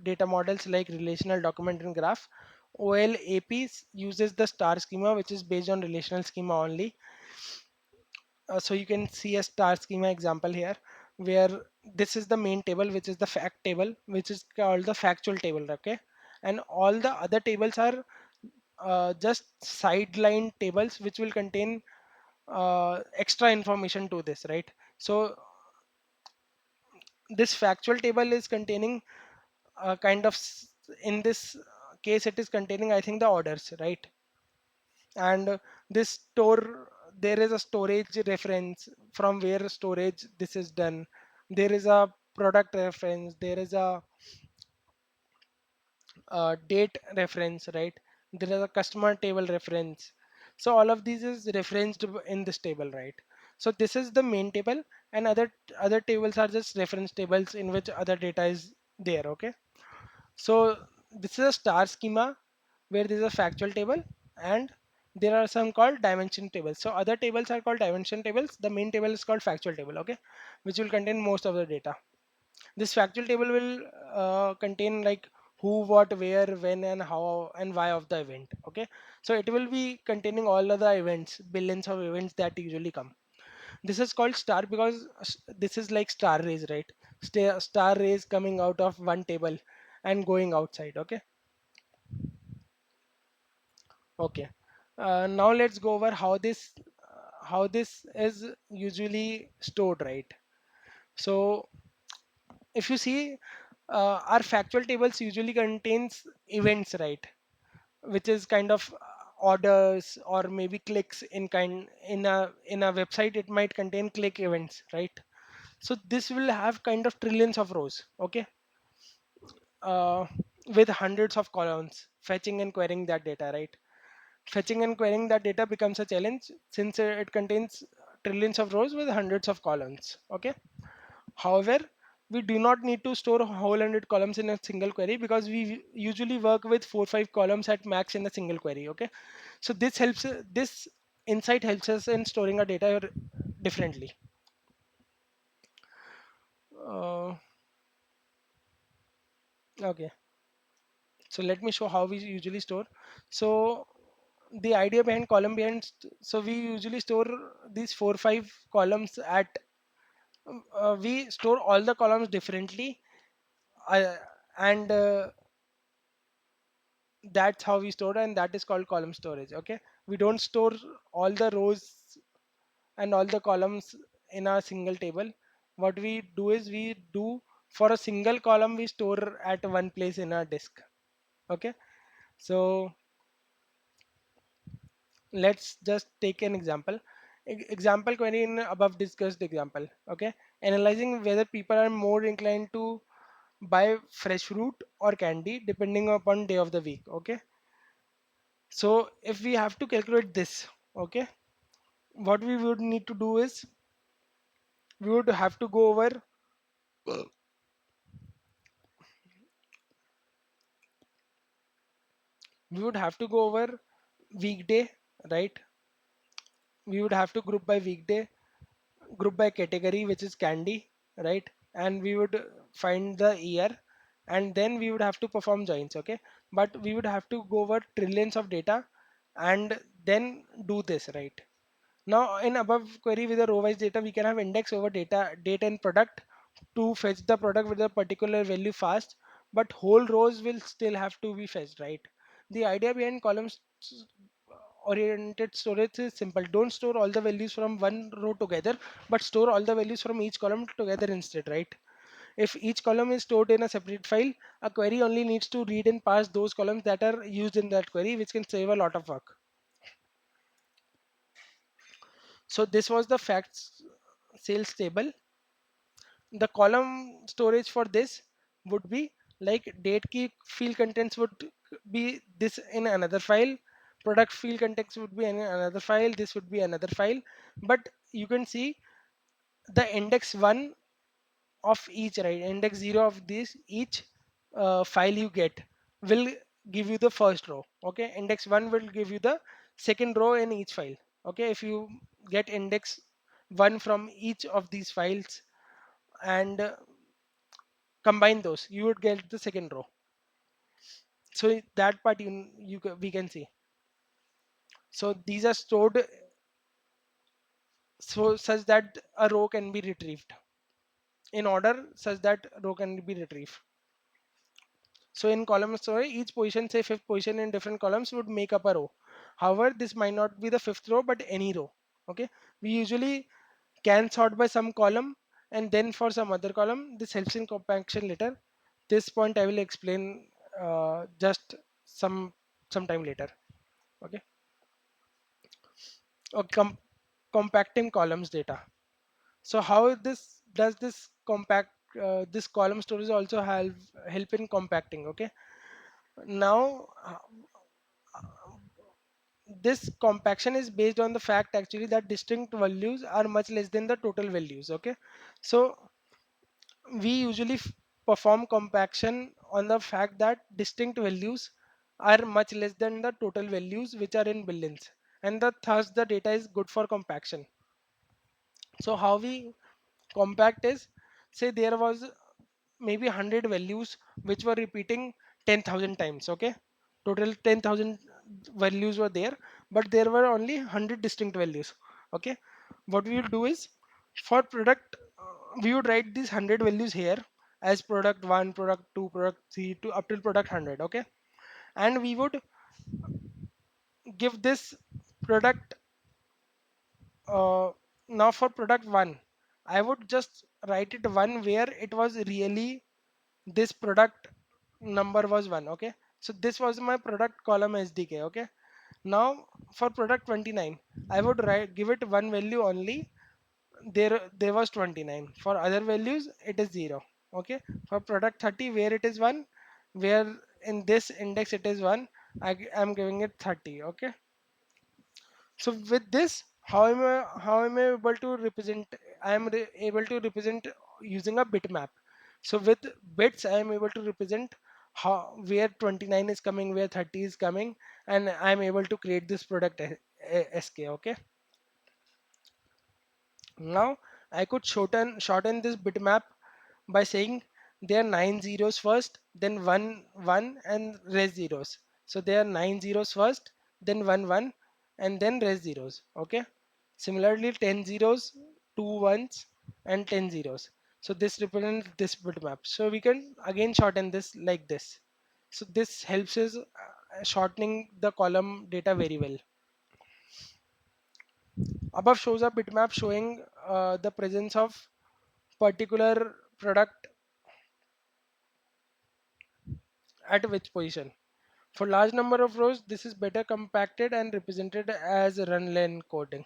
data models like relational, document, and graph, OLAP uses the star schema, which is based on relational schema only. So you can see a star schema example here, where this is the main table, which is the fact table, which is called the factual table. Okay, and all the other tables are just sideline tables, which will contain extra information to this, right? So this factual table is containing kind of in this case it is containing, I think, the orders, right? And this store, there is a storage reference from where storage this is done, there is a product reference, there is a date reference, right? There is a customer table reference. So all of these is referenced in this table, right? So this is the main table, and other tables are just reference tables in which other data is there. Okay, so this is a star schema where there is a factual table, and there are some called dimension tables. So other tables are called dimension tables. The main table is called factual table. Okay, which will contain most of the data. This factual table will contain like who, what, where, when, and how and why of the event. Okay, so it will be containing all of the events, billions of events that usually come. This is called star because this is like star rays, right? Star rays coming out of one table and going outside. Okay, okay. Now let's go over how this is usually stored, right? So if you see, our factual tables usually contains events, right? Which is kind of orders or maybe clicks in a website. It might contain click events, right? So this will have kind of trillions of rows. Okay, uh, with hundreds of columns fetching and querying that data, right? Fetching and querying that data becomes a challenge since it contains trillions of rows with hundreds of columns. Okay, however, we do not need to store a whole hundred columns in a single query because we usually work with 4 5 columns at max in a single query. Okay, so this insight helps us in storing our data differently. uh, okay, so let me show how we usually store. So the idea behind so we usually store these 4 5 columns at we store all the columns differently, uh, and that's how we store, and that is called column storage. Okay, we don't store all the rows and all the columns in a single table. What we do is we do for a single column we store at one place in our disk. Okay, so let's just take an example. Example query in above discussed example. Okay, analyzing whether people are more inclined to buy fresh fruit or candy depending upon day of the week. Okay, so if we have to calculate this, okay, what we would need to do is we would have to go over we would have to go over weekday, right? We would have to group by weekday, group by category, which is candy, right? And we would find the year, and then we would have to perform joins. Okay, but we would have to go over trillions of data and then do this, right? Now in above query with the row wise data, we can have index over date and product to fetch the product with a particular value fast, but whole rows will still have to be fetched, right? The idea behind columns oriented storage is simple. Don't store all the values from one row together, but store all the values from each column together instead, right? If each column is stored in a separate file, a query only needs to read and parse those columns that are used in that query, which can save a lot of work. So this was the facts sales table. The column storage for this would be like date key field contents would be this in another file, product field contents would be in another file, this would be another file, but you can see the index 1 of each, right? Index 0 of this each file you get will give you the first row. Okay, index 1 will give you the second row in each file. Okay, if you get index 1 from each of these files and combine those, you would get the second row. So that part we can see. So these are stored so such that a row can be retrieved in order such that row can be retrieved. So in column story, each position, say fifth position in different columns, would make up a row. However, this might not be the fifth row, but any row. Okay, we usually can sort by some column and then for some other column. This helps in compaction later. This point I will explain just some time later. Okay, or compacting columns data. So how this does this compact this column storage also help in compacting? Okay, now this compaction is based on the fact actually that distinct values are much less than the total values. Okay, so we usually perform compaction on the fact that distinct values are much less than the total values which are in billions, and thus the data is good for compaction. So how we compact is, say there was maybe 100 values which were repeating 10,000 times. Okay, total 10,000 values were there, but there were only 100 distinct values. Okay, what we will do is for product we would write these 100 values here as product 1, product 2, product 3 to up till product 100. Okay, and we would give this product now for product 1 I would just write it 1 where it was really this product number was 1. Okay, so this was my product column SDK. Okay, now for product 29 I would write give it one value only, there was 29. For other values it is 0. Okay, for product 30 where it is 1, where in this index it is 1, am giving it 30. Okay, so with this, how am I able to represent? Able to represent using a bitmap. So with bits, I am able to represent how where 29 is coming, where 30 is coming, and I am able to create this product SK. Okay. Now I could shorten this bitmap by saying there are 9 zeros first, then one and rest zeros. So there are 9 zeros first, then one and then rest zeros. Okay. Similarly, 10 zeros, two ones, and 10 zeros. So this represents this bitmap. So we can again shorten this like this. So this helps us shortening the column data very well. Above shows a bitmap showing the presence of particular product at which position. For large number of rows, this is better compacted and represented as run line coding.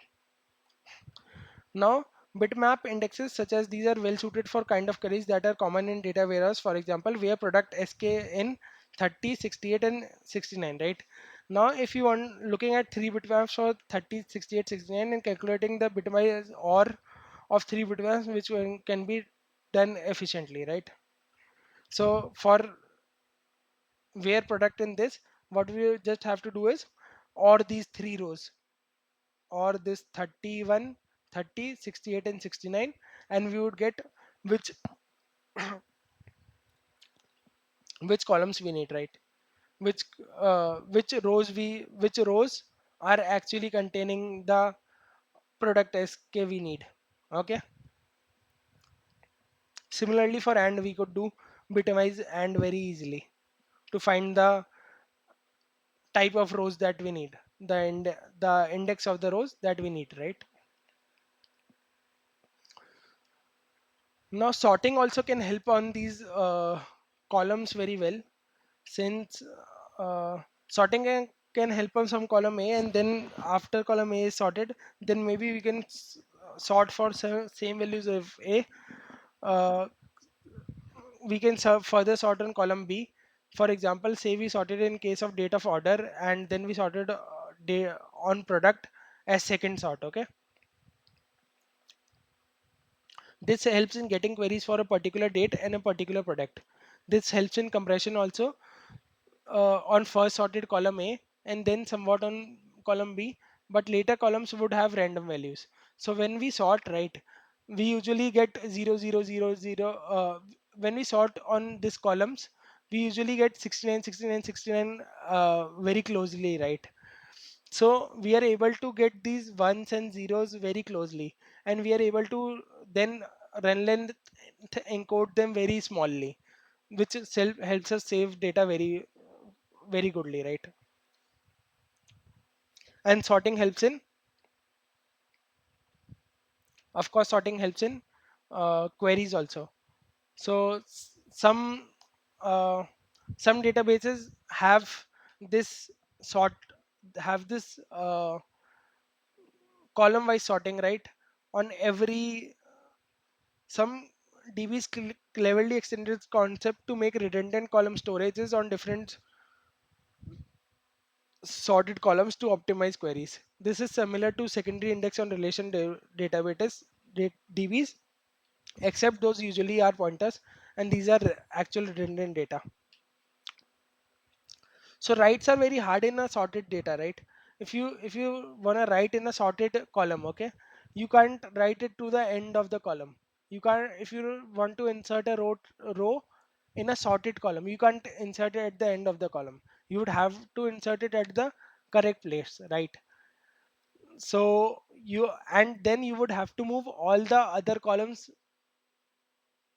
Now, Bitmap indexes such as these are well suited for kind of queries that are common in data warehouse. For example, where product sk in 30, 68 and 69, right? Now if you want looking at three bitmaps for 30, 68, 69 and calculating the bitmap or of three bitmaps, which one can be done efficiently, right? So for where product in this, what we just have to do is or these three rows or this 31, 30, 68 and 69, and we would get which which columns we need, right? which which rows are actually containing the product sk we need. Okay, similarly for and we could do bitmize and very easily to find the type of rows that we need, the index of the rows that we need, right? Now sorting also can help on these columns very well, since sorting can help on some column A, and then after column A is sorted, then maybe we can sort for same values of A. Uh, we can further sort on column B. For example, say we sorted in case of date of order, and then we sorted day on product as second sort. Okay, this helps in getting queries for a particular date and a particular product. This helps in compression also on first sorted column A and then somewhat on column B, but later columns would have random values. So when we sort, right, we usually get 0, 0, 0, 0. When we sort on these columns, we usually get 69, 69, 69 very closely, right? So we are able to get these ones and zeros very closely, and we are able to then run length encode them very smallly, which helps us save data very goodly, right? And sorting helps in, of course, sorting helps in queries also. So uh, some databases this sort have this column wise sorting, right? On every some DBs cleverly extended this concept to make redundant column storages on different sorted columns to optimize queries. This is similar to secondary index on relation databases DBs, except those usually are pointers, and these are actual redundant data. So writes are very hard in a sorted data, right? If you wanna write in a sorted column, okay, you can't write it to the end of the column. You can't if you want to insert a row in a sorted column, you can't insert it at the end of the column. You would have to insert it at the correct place, right? So you and then you would have to move all the other columns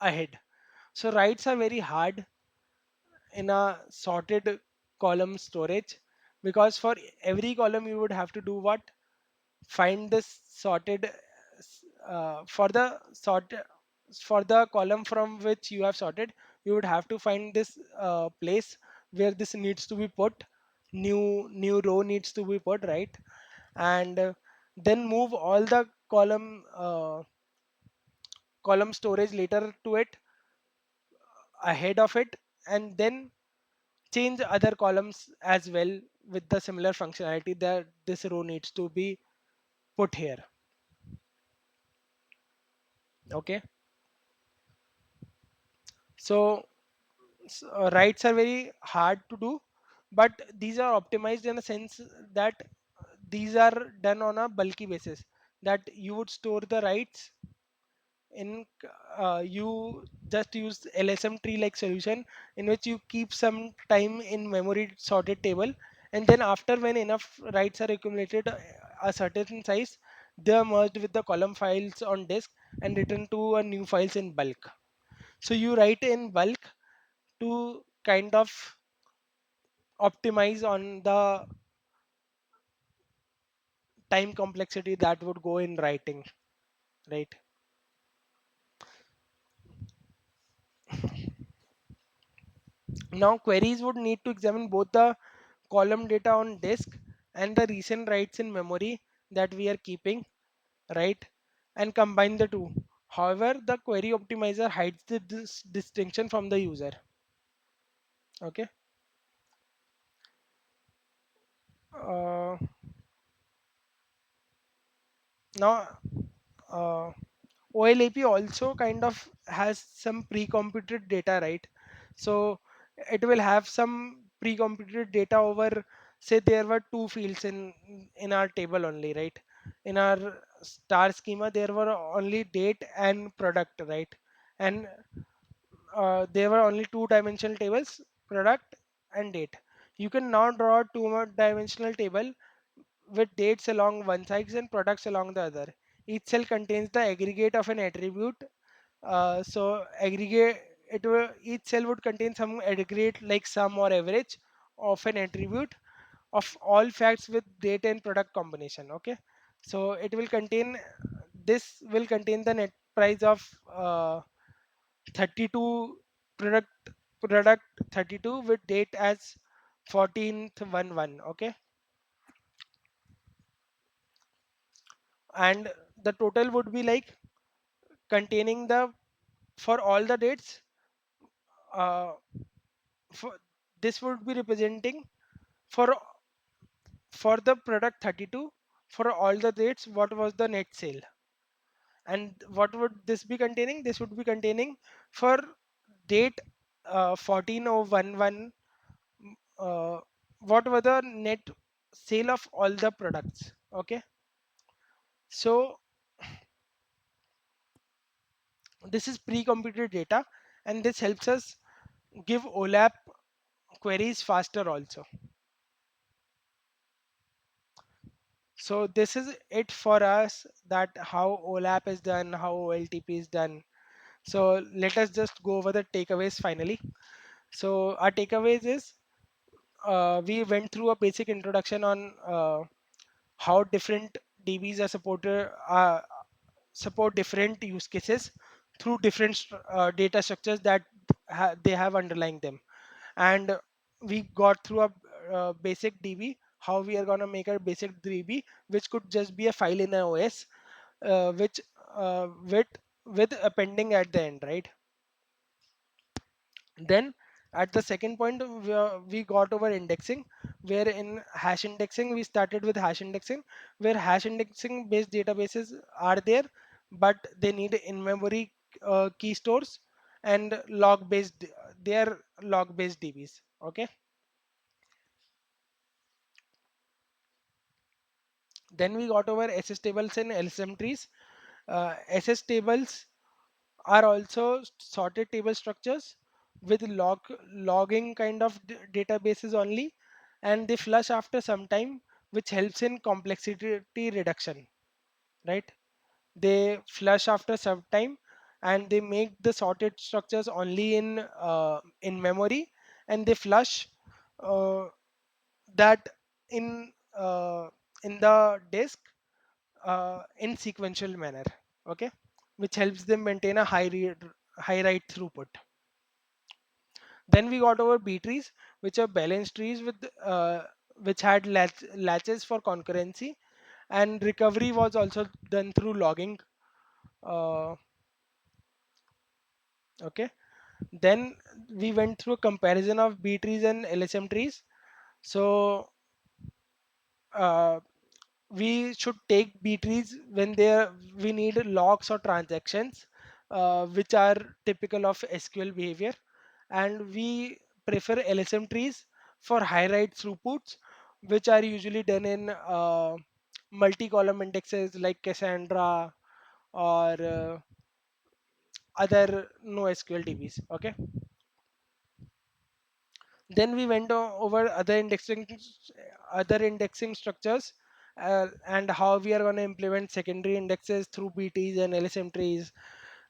ahead. So writes are very hard in a sorted column storage, because for every column you would have to do what, find this sorted for the sort for the column from which you have sorted, you would have to find this place where this needs to be put, new row needs to be put, right? And then move all the column storage later to it, ahead of it, and then change other columns as well with the similar functionality that this row needs to be put here. Okay, so writes are very hard to do, but these are optimized in a sense that these are done on a bulky basis, that you would store the writes in you just use LSM tree like solution, in which you keep some time in memory sorted table, and then after when enough writes are accumulated a certain size, they are merged with the column files on disk and written to a new files in bulk. So you write in bulk to kind of optimize on the time complexity that would go in writing, right? Now queries would need to examine both the column data on disk and the recent writes in memory that we are keeping, right? and combine the two. However, the query optimizer hides this distinction from the user. Okay. Uh, Now, OLAP also kind of has some pre-computed data, right? So it will have some pre-computed data over, say there were two fields in our table only, right? In our star schema, there were only date and product, right? And there were only two-dimensional tables, product and date. You can now draw a two-dimensional table with dates along one side and products along the other. Each cell contains the aggregate of an attribute. So aggregate each cell would contain some aggregate like sum or average of an attribute of all facts with date and product combination. Okay, so it will contain this will contain the net price of 32 product 32 with date as 14th 11. Okay, and the total would be like containing the for all the dates, uh, for this would be representing for the product 32 for all the dates what was the net sale, and what would this be containing, this would be containing for date 14011, what were the net sale of all the products. Okay, so this is pre-computed data, and this helps us give OLAP queries faster also. So this is it for us, that how OLAP is done, how OLTP is done. So let us just go over the takeaways finally. So our takeaways is, we went through a basic introduction on how different DBs are support different use cases through different data structures that they have underlying them, and we got through a basic DB, how we are gonna make a basic DB which could just be a file in an OS, which with appending at the end, right? Then at the second point, we got over indexing, where in hash indexing we started with hash indexing, where hash indexing based databases are there, but they need in-memory key stores and log based. They are log based DBs. Okay. Then we got over SS tables and LSM trees. SS tables are also sorted table structures with logging kind of databases only, and they flush after some time, which helps in complexity reduction, right? They flush after some time, and they make the sorted structures only in memory, and they flush uh, that in in the disk in sequential manner. Okay, which helps them maintain a high write throughput. Then we got over B trees, which are balanced trees with which had latches for concurrency, and recovery was also done through logging. Uh, okay. Then we went through a comparison of B trees and LSM trees. So uh, we should take B trees when there we need logs or transactions, which are typical of SQL behavior, and we prefer LSM trees for high write throughputs, which are usually done in multi-column indexes like Cassandra or other NoSQL DBs. Okay. Then we went over other indexing structures, and how we are going to implement secondary indexes through BTs and LSM trees,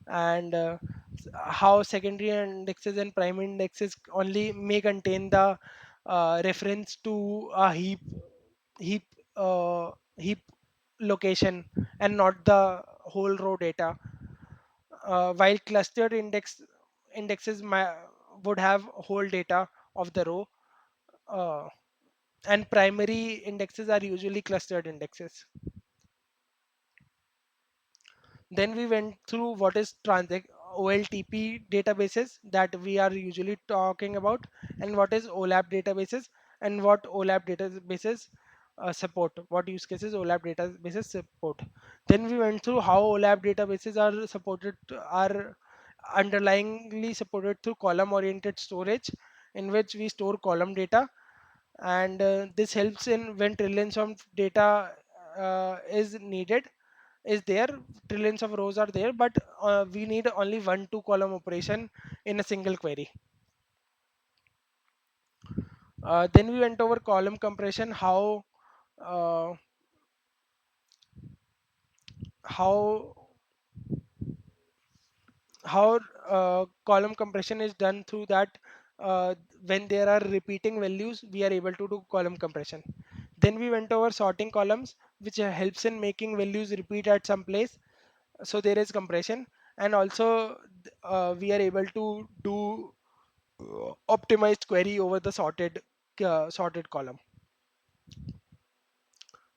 and how secondary indexes and primary indexes only may contain the reference to a heap heap location and not the whole row data, while clustered indexes would have whole data of the row, uh, and primary indexes are usually clustered indexes. Then we went through what is OLTP databases that we are usually talking about, and what is OLAP databases, and what OLAP databases support, what use cases OLAP databases support. Then we went through how OLAP databases are supported, are underlyingly supported through column oriented storage, in which we store column data, and this helps in when trillions of data is needed, is there, trillions of rows are there, but we need only one two column operation in a single query. Then we went over column compression, uh, how how column compression is done through that. uh, when there are repeating values, we are able to do column compression. Then we went over sorting columns, which helps in making values repeat at some place, so there is compression. And also we are able to do optimized query over the sorted column.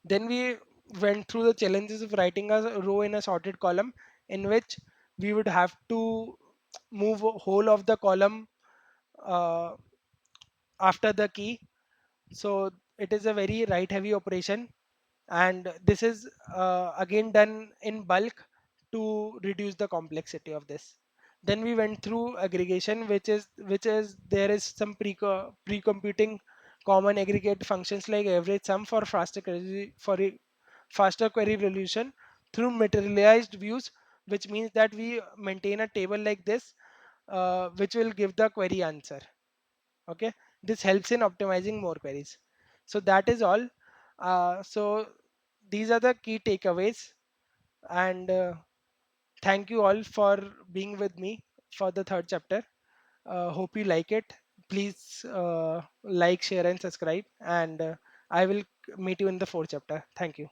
Then we went through the challenges of writing a row in a sorted column, in which we would have to move a whole of the column uh, after the key. So it is a very write heavy operation, and this is again done in bulk to reduce the complexity of this. Then we went through aggregation, which is there is some pre-computing common aggregate functions like average sum for faster query resolution through materialized views, which means that we maintain a table like this, which will give the query answer. Okay, this helps in optimizing more queries. So that is all. So these are the key takeaways, and thank you all for being with me for the third chapter. Hope you like it. Please like, share and subscribe, and I will meet you in the fourth chapter. Thank you.